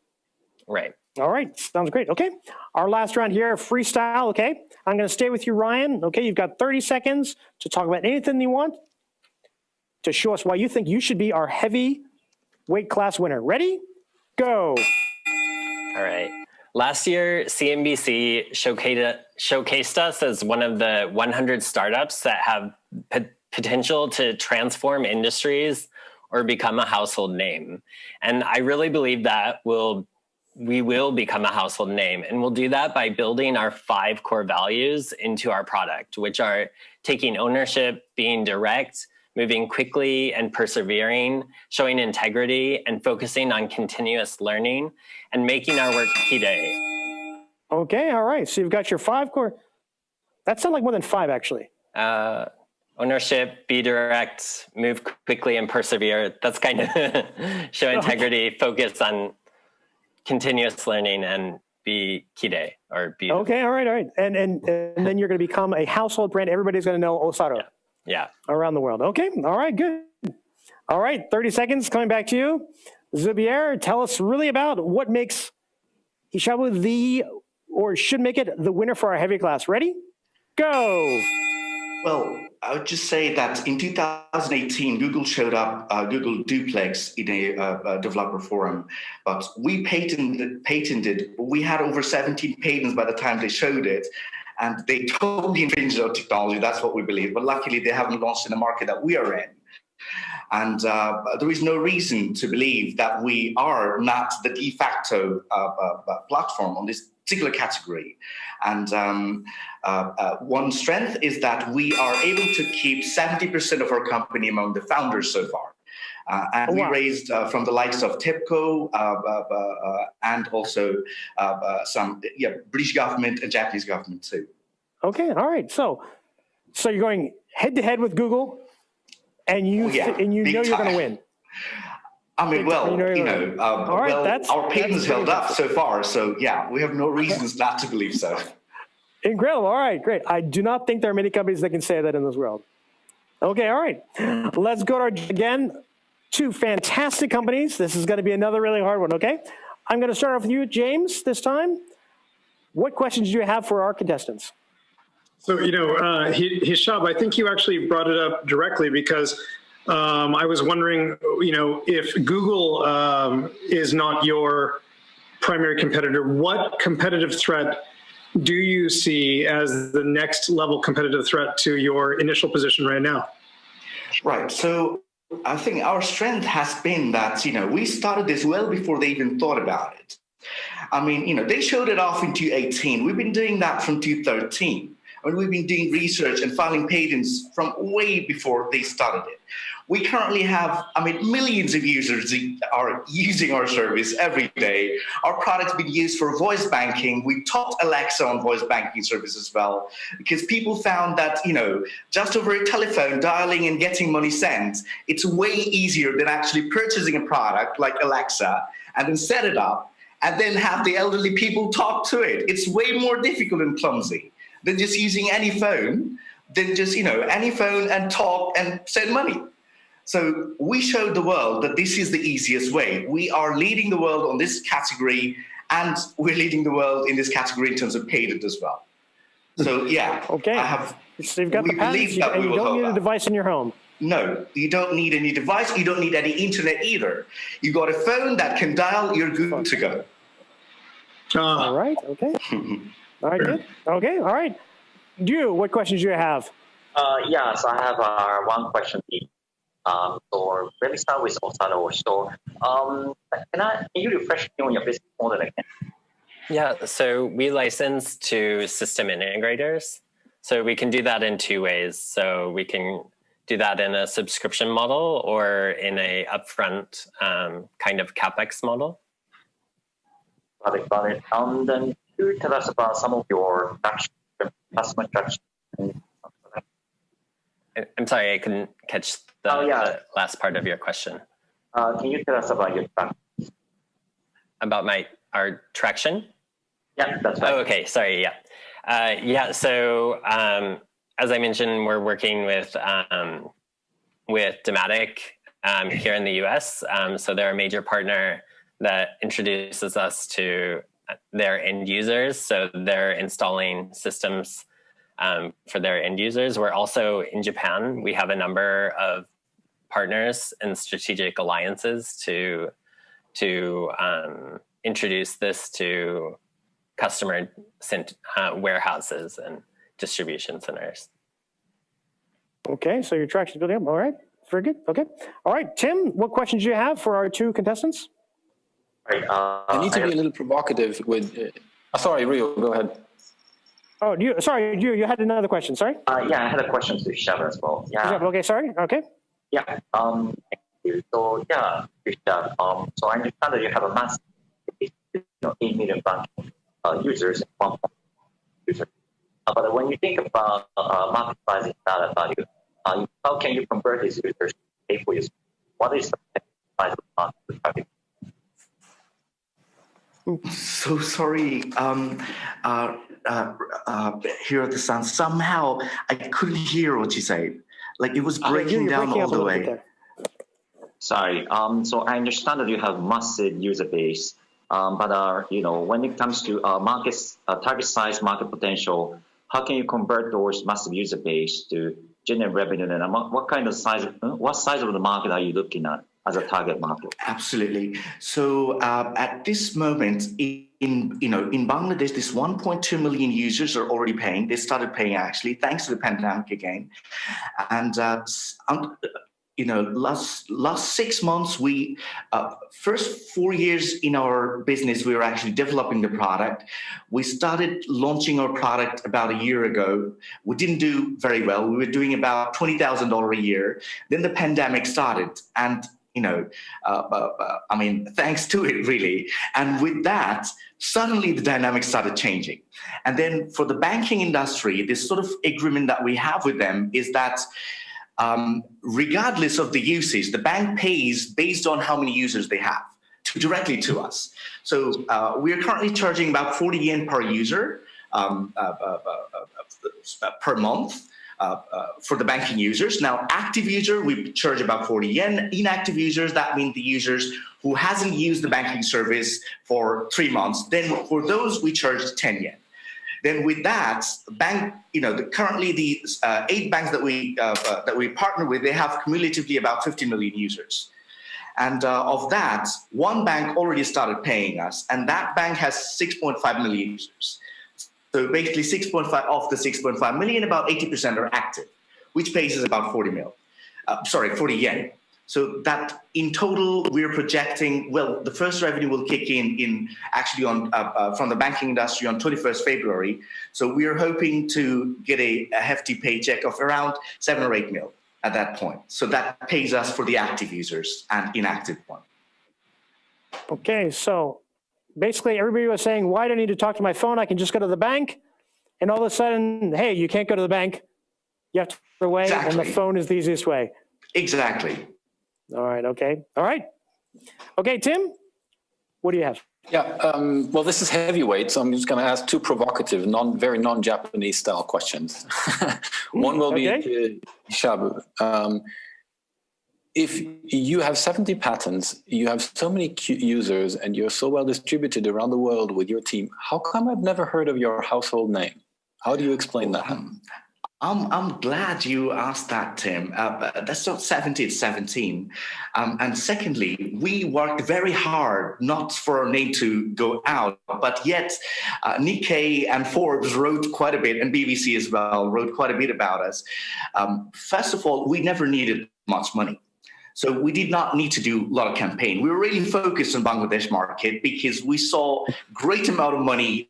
Right. All right, sounds great. Okay, our last round here, freestyle, okay? I'm gonna stay with you, Ryan. Okay, you've got 30 seconds to talk about anything you want to show us why you think you should be our heavy weight class winner. Ready? Go. All right. Last year, CNBC showcased us as one of the 100 startups that have potential to transform industries or become a household name. And I really believe that we will become a household name. And we'll do that by building our 5 core values into our product, which are taking ownership, being direct, moving quickly and persevering, showing integrity, and focusing on continuous learning, and making our work key day. Okay, all right. So you've got your 5 core. That sounds like more than 5, actually. Ownership, be direct, move quickly, and persevere. That's kind of show integrity, focus on continuous learning, and be key day or be. Okay, all right. And then you're going to become a household brand. Everybody's going to know OSARO. Yeah. Around the world. Okay. All right. Good. All right. 30 seconds. Coming back to you. Zubair, tell us really about what makes Hishabu should make it the winner for our heavy class. Ready? Go. Well, I would just say that in 2018, Google showed up, Google Duplex in a developer forum, but we patented, we had over 17 patents by the time they showed it. And they totally infringed our technology. That's what we believe. But luckily, they haven't launched in the market that we are in. And there is no reason to believe that we are not the de facto platform on this particular category. And one strength is that we are able to keep 70% of our company among the founders so far. And we raised from the likes of TEPCO and also some British government and Japanese government too. Okay, all right. So you're going head to head with Google, and you know you're going to win. I mean, well, our patents held up so far, so yeah, we have no reasons not to believe so. Incredible. All right, great. I do not think there are many companies that can say that in this world. Okay, all right. Let's go to again. Two fantastic companies. This is going to be another really hard one, okay? I'm going to start off with you, James, this time. What questions do you have for our contestants? So, Hishab, I think you actually brought it up directly because I was wondering, if Google is not your primary competitor, what competitive threat do you see as the next level competitive threat to your initial position right now? Right. So I think our strength has been that, we started this well before they even thought about it. I mean, they showed it off in 2018. We've been doing that from 2013. And we've been doing research and filing patents from way before they started it. We currently have, millions of users are using our service every day. Our product's been used for voice banking. We topped Alexa on voice banking service as well, because people found that, just over a telephone, dialing and getting money sent, it's way easier than actually purchasing a product like Alexa and then set it up and then have the elderly people talk to it. It's way more difficult and clumsy than just using any phone, any phone and talk and send money. So we showed the world that this is the easiest way. We are leading the world on this category, and we're leading the world in this category in terms of patent as well. So yeah, okay. So you've got the patents, and you don't need a device in your home. No, you don't need any device. You don't need any internet either. You got a phone that can dial, you're good to go. All right, okay. All right, good. Okay, all right. What questions do you have? Yes, I have one question. So let me start with OSARO. So can you refresh me on your business model again? Yeah, so we license to system integrators. So we can do that in two ways. So we can do that in a subscription model or in a upfront kind of CapEx model. Got it. Then can you tell us about some of your customer traction? I'm sorry, I couldn't catch the last part of your question. Can you tell us about your traction? About our traction? Yeah, that's right. Oh, okay, sorry, yeah. So as I mentioned, we're working with Dematic here in the US. So they're a major partner that introduces us to their end users. So they're installing systems for their end users. We're also in Japan. We have a number of partners and strategic alliances to introduce this to customer warehouses and distribution centers. Okay, so your traction is building up. All right, very good. Okay, all right, Tim, what questions do you have for our two contestants? Right, I need to be a little provocative with. Sorry, Rio, go ahead. Oh, you had another question. Sorry. Yeah, I had a question to Hishab as well. Yeah. Okay, sorry. Okay. Yeah. Thank you. So yeah, Hishab. So I understand that you have a massive, 8 million banking users, 1 user. But when you think about market size and data value, how can you convert these users to pay for you? What is the size of the market? So sorry. Here at the sound, somehow I couldn't hear what you said. Like it was breaking down all the way. Sorry. So I understand that you have massive user base, but when it comes to target size, market potential, how can you convert those massive user base to generate revenue? And what size of the market are you looking at as a target market? Absolutely. So at this moment in Bangladesh, this 1.2 million users are already paying. They started paying actually, thanks to the pandemic again. And last 6 months, we first 4 years in our business, we were actually developing the product. We started launching our product about a year ago. We didn't do very well. We were doing about $20,000 a year. Then the pandemic started, and thanks to it, really. And with that, suddenly the dynamics started changing. And then for the banking industry, this sort of agreement that we have with them is that regardless of the usage, the bank pays based on how many users they have directly to us. So we are currently charging about 40 yen per user per month for the banking users. Now, active user, we charge about 40 yen. Inactive users, that means the users who hasn't used the banking service for 3 months. Then for those, we charge 10 yen. Then with that, bank, currently the 8 banks that we partner with, they have cumulatively about 50 million users. And of that, one bank already started paying us, and that bank has 6.5 million users. So basically 6.5 of the 6.5 million, about 80% are active, which pays us about 40 yen. So that in total, we're projecting, the first revenue will kick in actually on from the banking industry on 21st February. So we're hoping to get a hefty paycheck of around 7 or 8 mil at that point. So that pays us for the active users and inactive one. Okay, so basically everybody was saying, why do I need to talk to my phone? I can just go to the bank. And all of a sudden, hey, you can't go to the bank. You have to go away, and the phone is the easiest way. Exactly. All right, okay. All right. Okay, Tim, what do you have? Yeah, well, this is heavyweight, so I'm just going to ask 2 provocative, very non-Japanese style questions. One will be Hishab. If you have 70 patents, you have so many users, and you're so well distributed around the world with your team, how come I've never heard of your household name? How do you explain that? I'm glad you asked that, Tim. That's not 70, it's 17. And secondly, we worked very hard not for our name to go out, but yet Nikkei and Forbes wrote quite a bit, and BBC as well wrote quite a bit about us. First of all, we never needed much money. So we did not need to do a lot of campaign. We were really focused on Bangladesh market because we saw great amount of money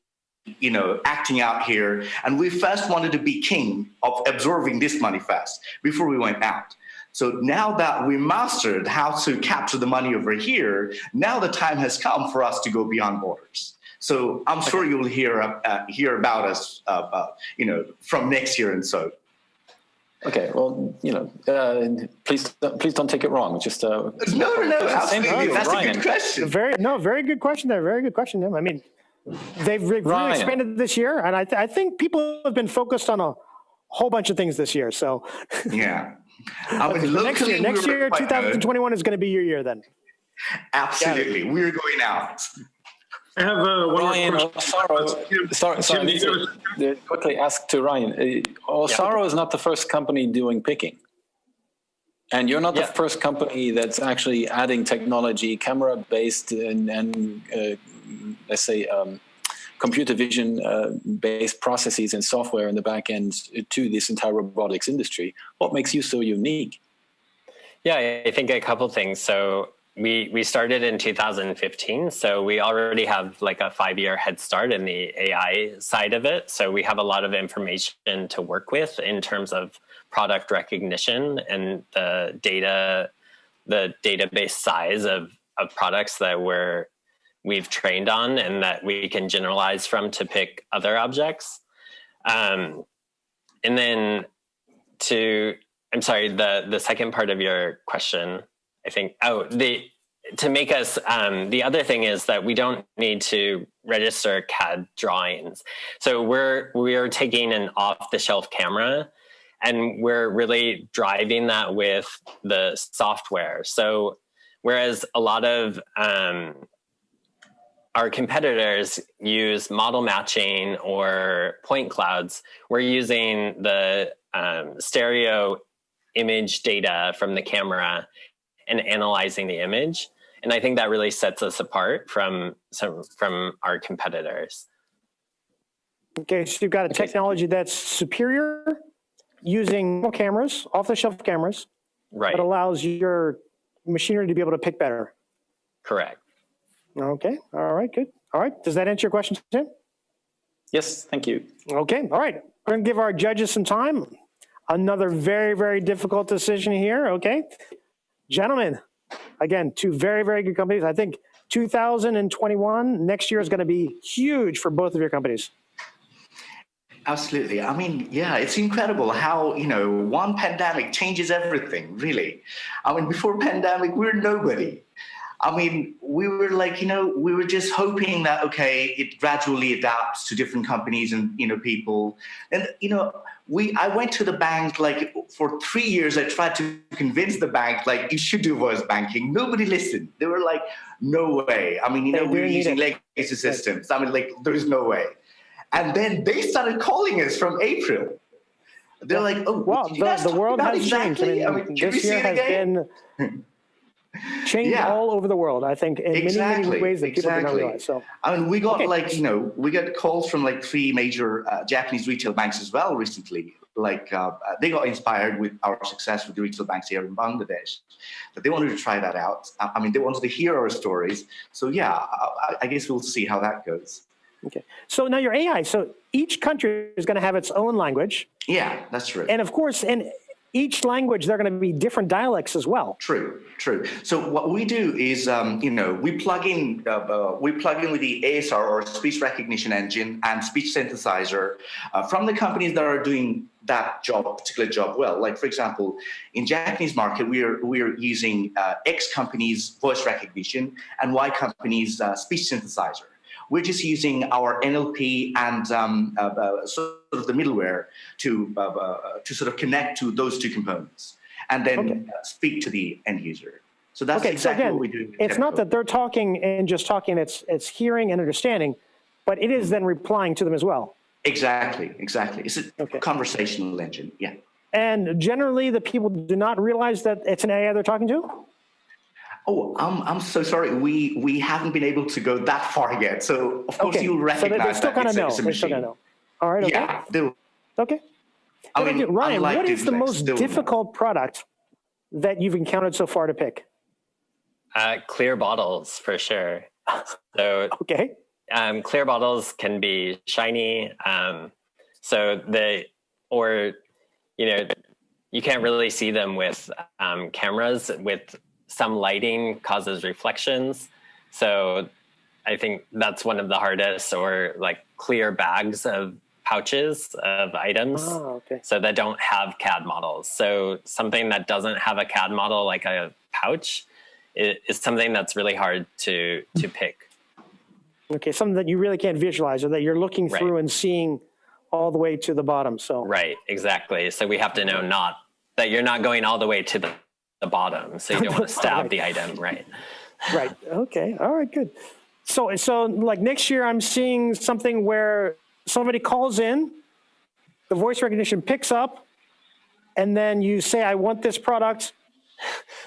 acting out here. And we first wanted to be king of absorbing this money fast before we went out. So now that we mastered how to capture the money over here, now the time has come for us to go beyond borders. So I'm sure you'll hear about us, from next year and so. Okay, well, please don't take it wrong. Just no, absolutely. That's a good question. Very good question there. Very good question. I mean, they've really expanded this year, and I think people have been focused on a whole bunch of things this year. So yeah, next year, 2021 is going to be your year then. Absolutely, we're going out. I have Ryan, sorry, quickly ask to Ryan. OSARO is not the first company doing picking. And you're not the first company that's actually adding technology, camera-based and let's say, computer vision-based processes and software in the back end to this entire robotics industry. What makes you so unique? Yeah, I think a couple things. So we started in 2015, so we already have like a 5-year head start in the AI side of it. So we have a lot of information to work with in terms of product recognition and the database size of products that we've trained on and that we can generalize from to pick other objects. And then I'm sorry, the second part of your question, I think, to make us, the other thing is that we don't need to register CAD drawings. So we're taking an off-the-shelf camera, and we're really driving that with the software. So whereas a lot of our competitors use model matching or point clouds, we're using the stereo image data from the camera and analyzing the image. And I think that really sets us apart from our competitors. Okay, so you've got a technology that's superior, using cameras, off-the-shelf cameras, Right. That allows your machinery to be able to pick better. Correct. Okay. All right. Good. All right. Does that answer your question, Tim? Yes. Thank you. Okay. All right. We're going to give our judges some time. Another very, very difficult decision here. Okay. Gentlemen, again, two very, very good companies. I think 2021, next year is going to be huge for both of your companies. Absolutely. I mean, yeah, it's incredible how, one pandemic changes everything, really. I mean, before pandemic, we were nobody. I mean, we were like, we were just hoping that, okay, it gradually adapts to different companies and, people. And, I went to the bank, like, for 3 years, I tried to convince the bank, like, you should do voice banking. Nobody listened. They were like, no way. I mean, we were using legacy systems. I mean, like, there's no way. And then they started calling us from April. They're like, oh, wow, the world has changed. I mean, this year has been changed all over the world, I think, in many ways that people didn't realize. So, I mean, we got we got calls from like 3 major Japanese retail banks as well recently. Like they got inspired with our success with the retail banks here in Bangladesh, but they wanted to try that out. I mean, they wanted to hear our stories. So yeah, I guess we'll see how that goes. Okay. So now your AI, so each country is going to have its own language. Yeah, that's true. And of course, in each language, there are going to be different dialects as well. True. So what we do is, we plug in with the ASR or speech recognition engine and speech synthesizer from the companies that are doing that particular job well. Like, for example, in Japanese market, we are using X companies' voice recognition and Y companies' speech synthesizer. We're just using our NLP and sort of the middleware to sort of connect to those two components and then speak to the end user. So that's exactly what we do. It's not that they're talking and just talking, it's hearing and understanding, but it is then replying to them as well. Exactly. It's a conversational engine, yeah. And generally the people do not realize that it's an AI they're talking to? Oh, I'm so sorry. We haven't been able to go that far yet. So of course you'll recognize so they still kind of know. They still kind of know. All right. Okay. Yeah. Okay. I mean, Ryan, what is the most difficult product that you've encountered so far to pick? Clear bottles, for sure. So clear bottles can be shiny. You can't really see them with cameras. With some lighting causes reflections. So I think that's one of the hardest, or like clear bags of pouches of items. So that don't have CAD models. So something that doesn't have a CAD model, like a pouch, is something that's really hard to pick. Okay, something that you really can't visualize, or that you're looking through and seeing all the way to the bottom. So right, exactly. So we have to know that you're not going all the way to the bottom, so you don't want to stab the item, right? Right. Okay. All right. Good. So like next year, I'm seeing something where somebody calls in, the voice recognition picks up, and then you say, "I want this product,"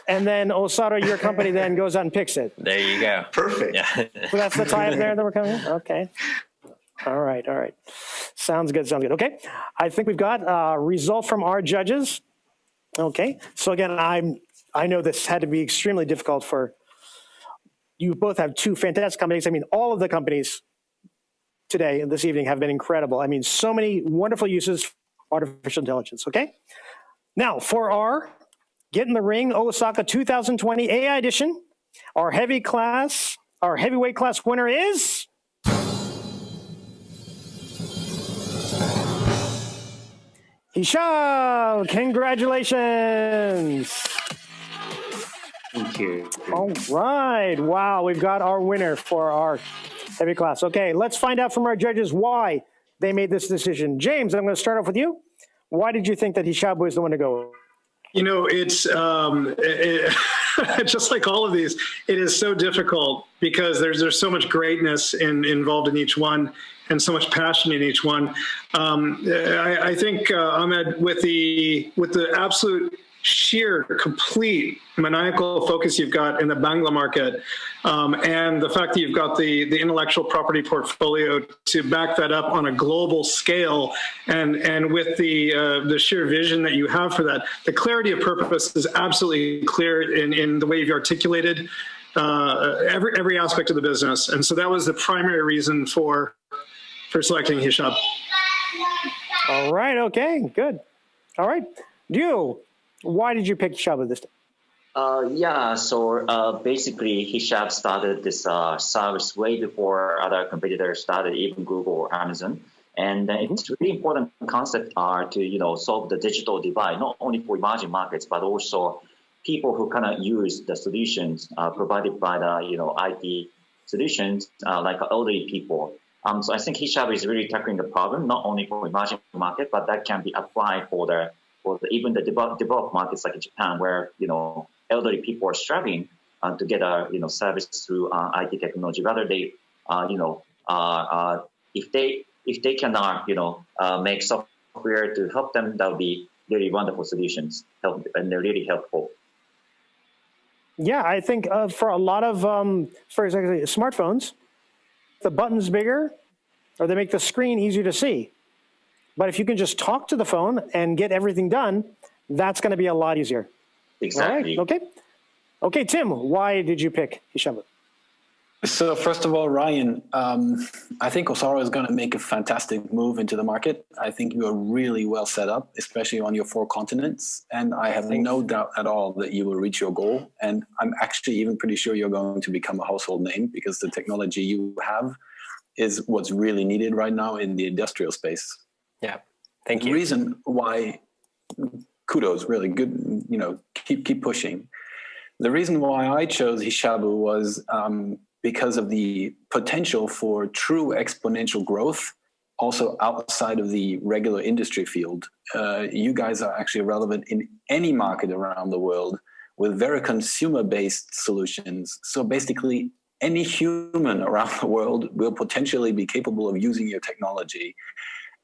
and then OSARO, your company, then goes out and picks it. There you go. Perfect. Yeah. So that's the tie-up there that we're coming in? Okay. All right. Sounds good. Okay. I think we've got a result from our judges. Okay. So again, I know this had to be extremely difficult for you. Both have two fantastic companies. I mean, all of the companies today and this evening have been incredible. I mean, so many wonderful uses of artificial intelligence. Okay. Now for our Get in the Ring Osaka 2020 AI edition, our heavyweight class winner is Hishab. Congratulations. Thank you. All right. Wow, we've got our winner for our heavy class. Okay, let's find out from our judges why they made this decision. James, I'm going to start off with you. Why did you think that Hishab was the one to go? It's just like all of these, it is so difficult because there's so much greatness involved in each one and so much passion in each one. I think Ahmed, with the absolute sheer, complete, maniacal focus you've got in the Bangla market, and the fact that you've got the intellectual property portfolio to back that up on a global scale, and with the sheer vision that you have for that, the clarity of purpose is absolutely clear in the way you've articulated every aspect of the business. And so that was the primary reason for selecting Hishab. All right. Okay. Good. All right. You, why did you pick Hishab this time? So basically Hishab started this service way before other competitors started, even Google or Amazon. And it's really important concept to solve the digital divide, not only for emerging markets, but also people who cannot use the solutions provided by the IT solutions, like elderly people. So I think Hishab is really tackling the problem, not only for emerging market, but that can be applied for even the developed markets like Japan, where elderly people are struggling to get a service through IT technology. Rather they if they can make software to help them, that would be really wonderful solutions, and they're really helpful. Yeah, I think for a lot of, for example, smartphones, the button's bigger, or they make the screen easier to see. But if you can just talk to the phone and get everything done, that's going to be a lot easier. Exactly. All right, okay. Okay, Tim, why did you pick Hishab? So first of all, Ryan, I think OSARO is going to make a fantastic move into the market. I think you are really well set up, especially on your 4 continents. And I have no doubt at all that you will reach your goal. And I'm actually even pretty sure you're going to become a household name, because the technology you have is what's really needed right now in the industrial space. Yeah, thank you. The reason why, kudos, really good, keep pushing. The reason why I chose Hishabu was because of the potential for true exponential growth, also outside of the regular industry field. You guys are actually relevant in any market around the world with very consumer-based solutions. So basically, any human around the world will potentially be capable of using your technology.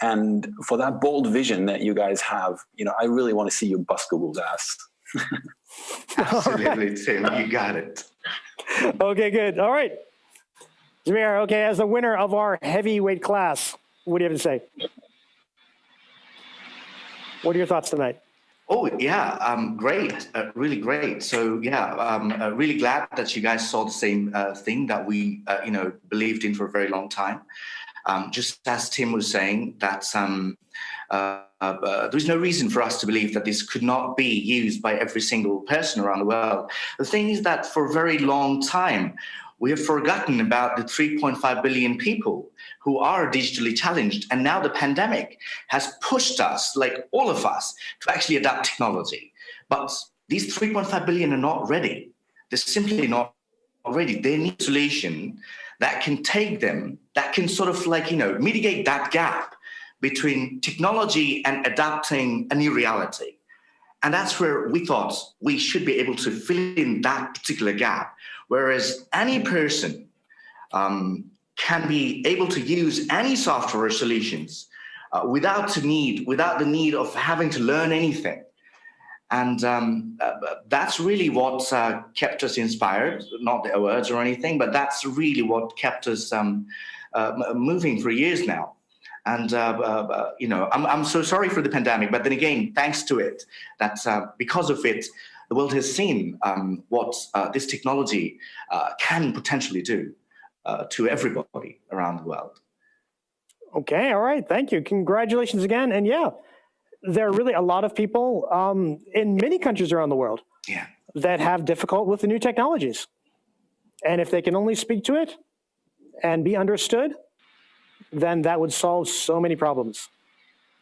And for that bold vision that you guys have, I really want to see you bust Google's ass. Absolutely, Tim, you got it. Okay, good. All right. Zamir, okay, as the winner of our heavyweight class, what do you have to say? What are your thoughts tonight? Oh, yeah, great, really great. So, yeah, I'm really glad that you guys saw the same thing that we, believed in for a very long time. Just as Tim was saying, that there's no reason for us to believe that this could not be used by every single person around the world. The thing is that for a very long time, we have forgotten about the 3.5 billion people who are digitally challenged. And now the pandemic has pushed us, like all of us, to actually adopt technology. But these 3.5 billion are not ready. They're simply not ready. They need a solution that can take them, that can sort of mitigate that gap between technology and adapting a new reality. And that's where we thought we should be able to fill in that particular gap. Whereas any person can be able to use any software solutions without the need of having to learn anything. And that's really what kept us inspired, not the awards or anything, but that's really what kept us moving for years now. And, I'm so sorry for the pandemic, but then again, thanks to it, that's because of it, the world has seen what this technology can potentially do to everybody around the world. Okay, all right, thank you. Congratulations again. And yeah, there are really a lot of people in many countries around the world that have difficulty with the new technologies. And if they can only speak to it and be understood, then that would solve so many problems.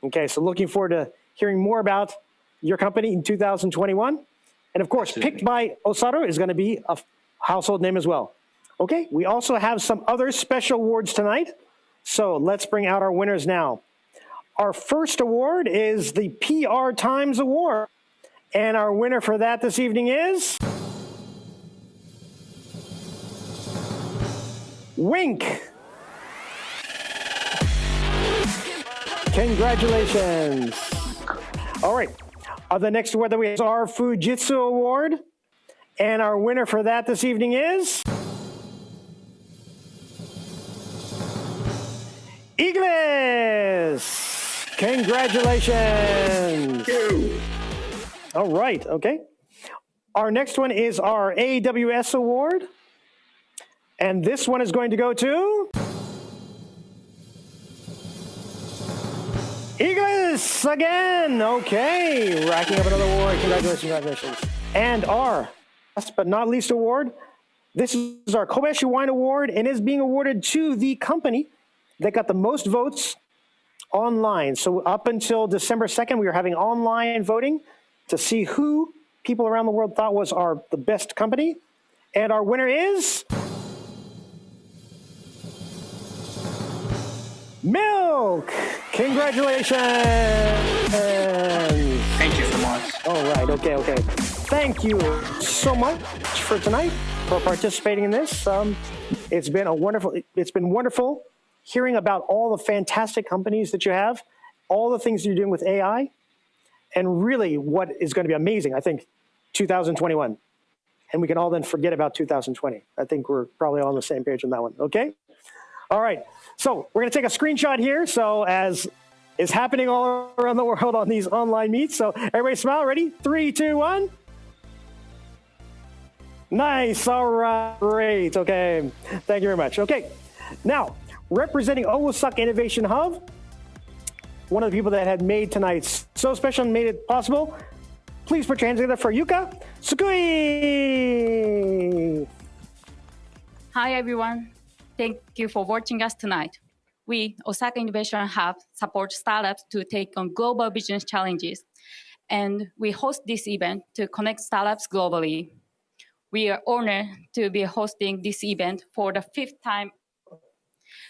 Okay, so looking forward to hearing more about your company in 2021. And of course, picked by OSARO is going to be a household name as well. Okay, we also have some other special awards tonight. So let's bring out our winners now. Our first award is the PRTIMES Award. And our winner for that this evening is Wink. Congratulations. All right. The next award that we have is our FUJITSU Award. And our winner for that this evening is EAGLYS. Congratulations. Thank you. All right, okay. Our next one is our AWS Award. And this one is going to go to EAGLYS again. Okay, racking up another award. Congratulations, congratulations. And our last but not least award, this is our Kobayashi Wine Award and is being awarded to the company that got the most votes online. So up until December 2nd, we were having online voting to see who people around the world thought was the best company. And our winner is Milk. Congratulations. Thank you so much. All right, okay. Thank you so much for tonight, for participating in this. It's been wonderful hearing about all the fantastic companies that you have, all the things you're doing with AI, and really what is going to be amazing, I think, 2021. And we can all then forget about 2020. I think we're probably all on the same page on that one, okay? All right, so we're going to take a screenshot here. So as is happening all around the world on these online meets. So everybody smile, ready? 3, 2, 1. Nice, all right, great, okay. Thank you very much. Okay, now, representing Osaka Innovation Hub, one of the people that had made tonight so special and made it possible, please put your hands together for Yuka Tsukui. Hi, everyone. Thank you for watching us tonight. We, Osaka Innovation Hub, support startups to take on global business challenges. And we host this event to connect startups globally. We are honored to be hosting this event for the 5th time.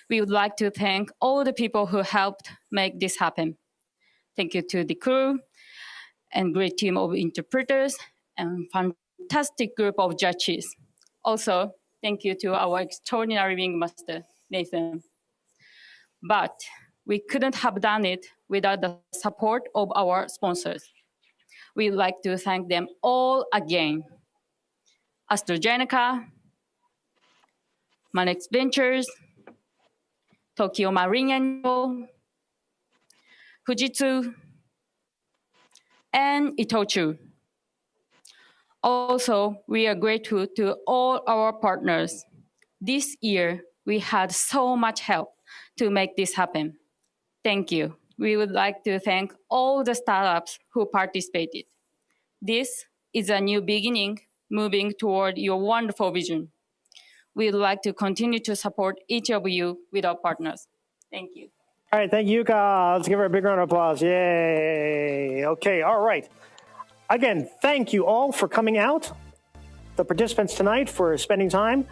We would like to thank all the people who helped make this happen. Thank you to the crew and great team of interpreters and fantastic group of judges. Also, thank you to our extraordinary wingmaster, Nathan. But we couldn't have done it without the support of our sponsors. We'd like to thank them all again. AstraZeneca, Manex Ventures, Tokyo Marine & Fujitsu, and Itochu. Also, we are grateful to all our partners. This year, we had so much help to make this happen. Thank you. We would like to thank all the startups who participated. This is a new beginning, moving toward your wonderful vision. We'd like to continue to support each of you with our partners. Thank you. All right, thank you, Yuka. Let's give her a big round of applause. Yay. Okay, all right. Again, thank you all for coming out, the participants tonight for spending time,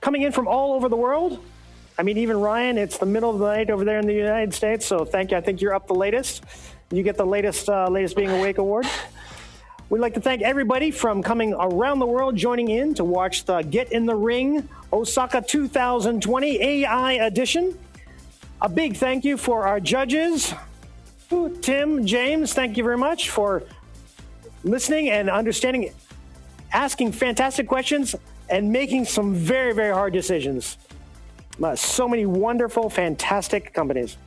coming in from all over the world. I mean, even Ryan, it's the middle of the night over there in the United States, so thank you. I think you're up the latest. You get the latest Being Awake Award. We'd like to thank everybody from coming around the world, joining in to watch the Get in the Ring Osaka 2020 AI edition. A big thank you for our judges. Tim, James, thank you very much for listening and understanding, asking fantastic questions, and making some very, very hard decisions. So many wonderful, fantastic companies.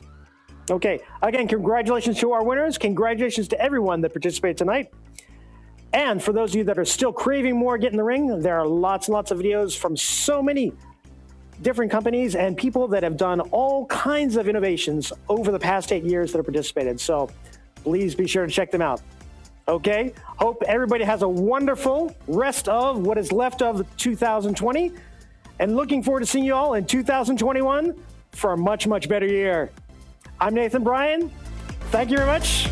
Okay, again, congratulations to our winners. Congratulations to everyone that participated tonight. And for those of you that are still craving more Get in the Ring, there are lots and lots of videos from so many different companies and people that have done all kinds of innovations over the past 8 years that have participated. So please be sure to check them out. Okay, hope everybody has a wonderful rest of what is left of 2020. And looking forward to seeing you all in 2021 for a much, much better year. I'm Nathan Bryan. Thank you very much.